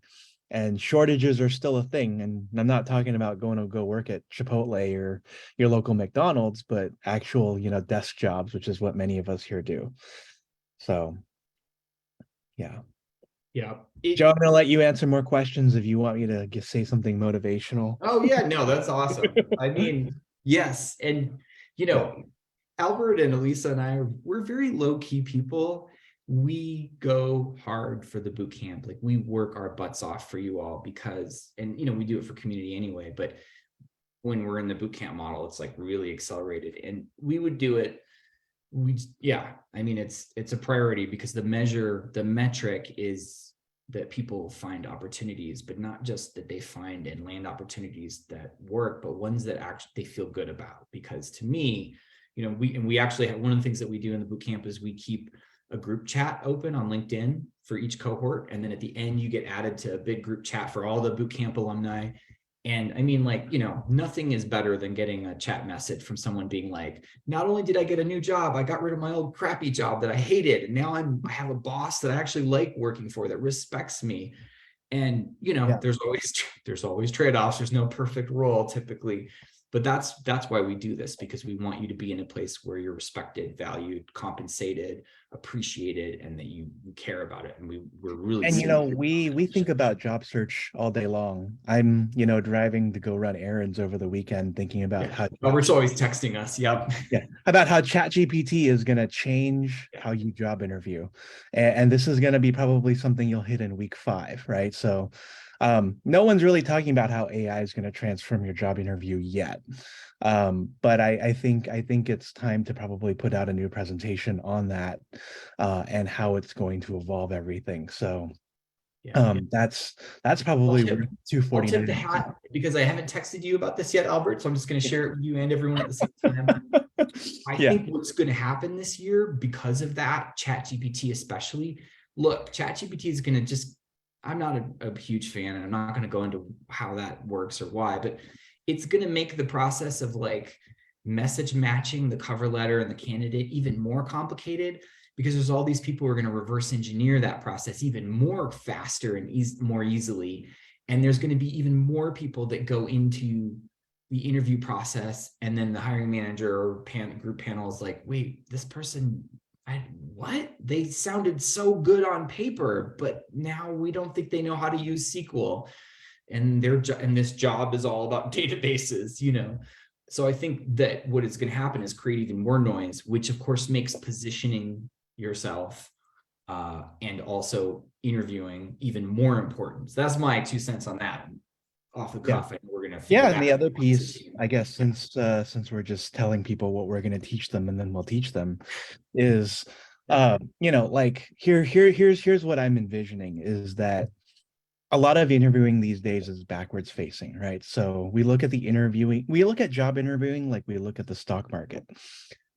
and shortages are still a thing. And I'm not talking about going to go work at Chipotle or your local McDonald's, but actual, desk jobs, which is what many of us here do. So, yeah. Yeah. Joe, I'm going to let you answer more questions if you want me to say something motivational. Oh yeah, no, that's awesome. I mean, yes. And Albert and Elisa and we're very low-key people. We go hard for the boot camp. Like, we work our butts off for you all, because, and we do it for community anyway, but when we're in the boot camp model, it's like really accelerated, and we would do it. I mean, it's a priority, because the metric is that people find opportunities, but not just that they find and land opportunities that work, but ones that actually they feel good about. Because to me, we actually have, one of the things that we do in the boot camp is we keep a group chat open on LinkedIn for each cohort. And then at the end, you get added to a big group chat for all the boot camp alumni. And I mean, nothing is better than getting a chat message from someone being like, not only did I get a new job, I got rid of my old crappy job that I hated, and now I have a boss that I actually like working for, that respects me. And there's always trade-offs. There's no perfect role typically, but that's why we do this, because we want you to be in a place where you're respected, valued, compensated, appreciated, and that you care about it. And we're really, and we think about job search all day long. I'm driving to go run errands over the weekend, thinking about how Robert's always texting us. Yep. Yeah, about how ChatGPT is going to change how you job interview, and this is going to be probably something you'll hit in week 5, right? So No one's really talking about how AI is going to transform your job interview yet. But I think it's time to probably put out a new presentation on that and how it's going to evolve everything. So that's probably I'll $249. tip the hat because I haven't texted you about this yet, Albert. So I'm just going to share it with you and everyone at the same time. I think what's going to happen this year because of that, ChatGPT especially. Look, ChatGPT is going to just, I'm not a huge fan, and I'm not going to go into how that works or why, but it's going to make the process of like message matching the cover letter and the candidate even more complicated, because there's all these people who are going to reverse engineer that process even more faster and more easily. And there's going to be even more people that go into the interview process, and then the hiring manager or group panel is like, wait, this person, what? They sounded so good on paper, but now we don't think they know how to use SQL. And this job is all about databases, you know? So I think that what is going to happen is create even more noise, which of course makes positioning yourself and also interviewing even more important. So that's my 2 cents on that. Off the cuff, and we're gonna and the other piece, I guess, since we're just telling people what we're going to teach them and then we'll teach them, is you know, like here's what I'm envisioning is that a lot of interviewing these days is backwards facing, right? So we look at job interviewing like we look at the stock market.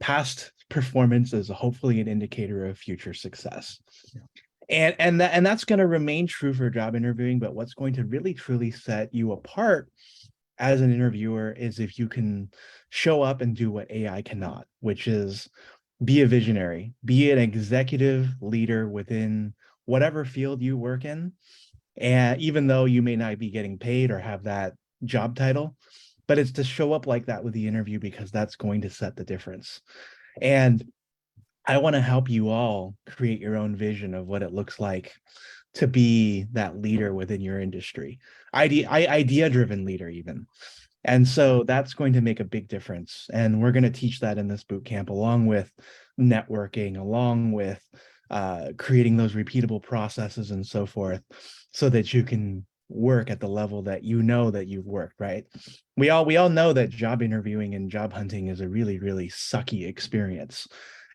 Past performance is hopefully an indicator of future success. And that's going to remain true for job interviewing, but what's going to really truly set you apart as an interviewer is if you can show up and do what AI cannot, which is be a visionary, be an executive leader within whatever field you work in. And even though you may not be getting paid or have that job title, but it's to show up like that with the interview, because that's going to set the difference. And I want to help you all create your own vision of what it looks like to be that leader within your industry, idea-driven leader even. And so that's going to make a big difference. And we're going to teach that in this boot camp, along with networking, along with creating those repeatable processes and so forth, so that you can work at the level that you know that you've worked, right? We all know that job interviewing and job hunting is a really, really sucky experience.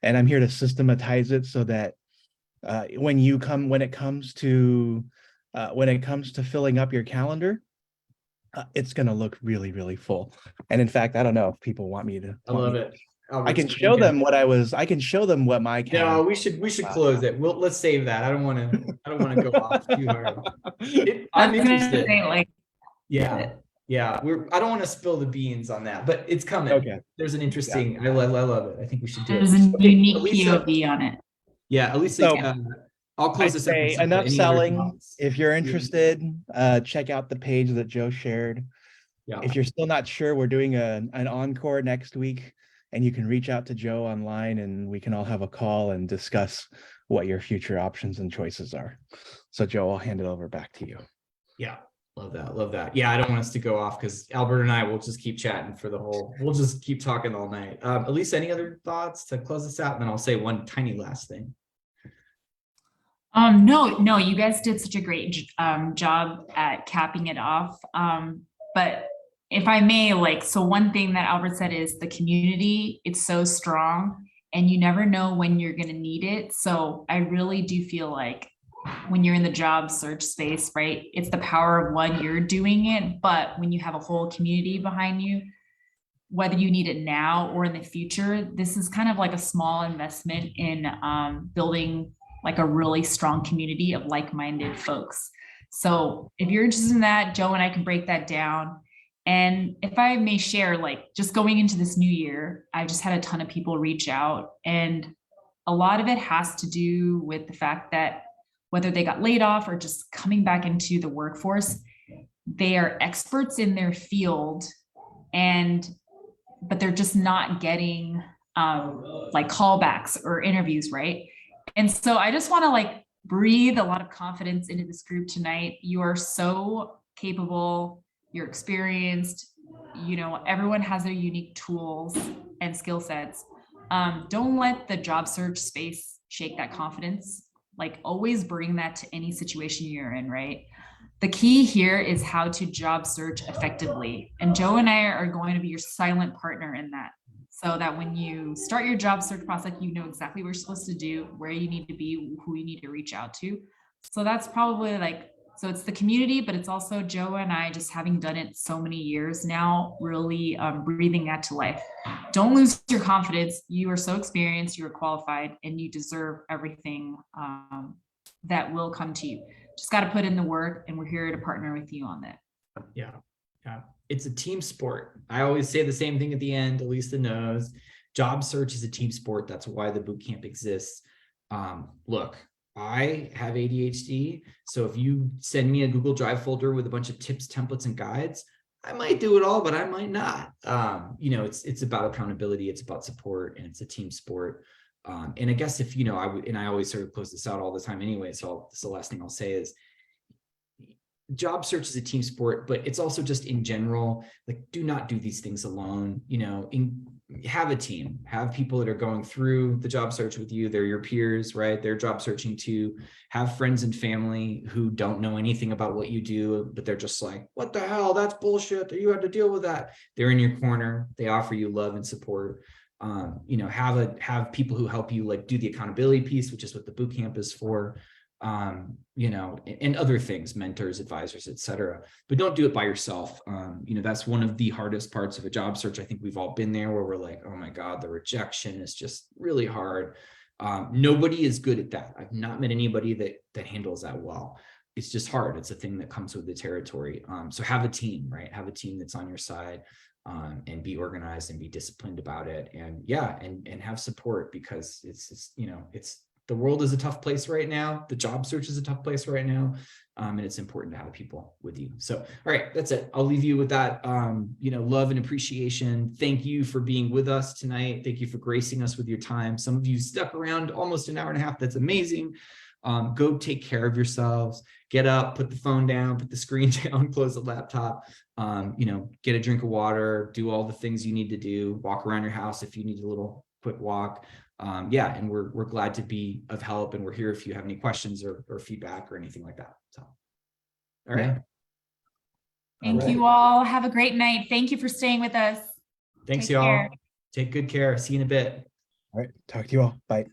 And I'm here to systematize it so that when it comes to filling up your calendar, it's going to look really, really full. And in fact, I don't know if people want me to. I love it. I can show them what my calendar. No, we should close it. Let's save that. I don't want to go off too hard. I'm interested. Yeah. I don't want to spill the beans on that, but it's coming. Okay. There's an interesting. I love it. I think we should do it. There's a unique POV on it. Yeah, Elisa. I'll close this up. Enough selling. If you're interested, check out the page that Joe shared. Yeah. If you're still not sure, we're doing an encore next week, and you can reach out to Joe online, and we can all have a call and discuss what your future options and choices are. So Joe, I'll hand it over back to you. Yeah. Love that. Yeah, I don't want us to go off because Albert and I will just keep chatting we'll just keep talking all night. Elisa, any other thoughts to close this out? And then I'll say one tiny last thing. No, you guys did such a great job at capping it off. But if I may, so one thing that Albert said is the community, it's so strong and you never know when you're going to need it. So I really do feel like when you're in the job search space, right, it's the power of one, you're doing it, but when you have a whole community behind you, whether you need it now or in the future, this is kind of like a small investment in building like a really strong community of like-minded folks. So if you're interested in that, Joe and I can break that down. And if I may share, just going into this new year, I just had a ton of people reach out, and a lot of it has to do with the fact that whether they got laid off or just coming back into the workforce, they are experts in their field, but they're just not getting callbacks or interviews, right? And so I just want to breathe a lot of confidence into this group tonight. You are so capable, you're experienced, everyone has their unique tools and skill sets. Don't let the job search space shake that confidence. Always bring that to any situation you're in, right? The key here is how to job search effectively. And Joe and I are going to be your silent partner in that. So that when you start your job search process, you know exactly what you're supposed to do, where you need to be, who you need to reach out to. So that's probably like, so it's the community, but it's also Joe and I just having done it so many years now, really breathing that to life. Don't lose your confidence. You are so experienced, you are qualified, and you deserve everything that will come to you. Just got to put in the work, and we're here to partner with you on that. Yeah. It's a team sport. I always say the same thing at the end. Elisa knows job search is a team sport. That's why the boot camp exists. Look, I have ADHD. So if you send me a Google Drive folder with a bunch of tips, templates, and guides, I might do it all, but I might not. It's about accountability. It's about support, and it's a team sport. And I guess if, I always sort of close this out all the time anyway. So this is the last thing I'll say is, job search is a team sport, but it's also just in general, like, do not do these things alone. Have a team, have people that are going through the job search with you. They're your peers, right? They're job searching too. Have friends and family who don't know anything about what you do, but they're just like, what the hell? That's bullshit. You had to deal with that. They're in your corner. They offer you love and support. Have people who help you, like, do the accountability piece, which is what the boot camp is for. And other things, mentors, advisors, etc. But don't do it by yourself. That's one of the hardest parts of a job search. I think we've all been there, where we're like, oh my God, the rejection is just really hard. Nobody is good at that. I've not met anybody that handles that well. It's just hard. It's a thing that comes with the territory. So have a team, right? Have a team that's on your side, and be organized and be disciplined about it. And and have support, because it's the world is a tough place right now. The job search is a tough place right now. And it's important to have people with you. So, all right, that's it. I'll leave you with that, love and appreciation. Thank you for being with us tonight. Thank you for gracing us with your time. Some of you stuck around almost an hour and a half. That's amazing. Go take care of yourselves. Get up, put the phone down, put the screen down, close the laptop, get a drink of water, do all the things you need to do, walk around your house if you need a little quick walk. And we're glad to be of help, and we're here if you have any questions or feedback or anything like that. So, all right. Thank you all. Have a great night. Thank you for staying with us. Thanks, y'all. Take good care. See you in a bit. All right. Talk to you all. Bye.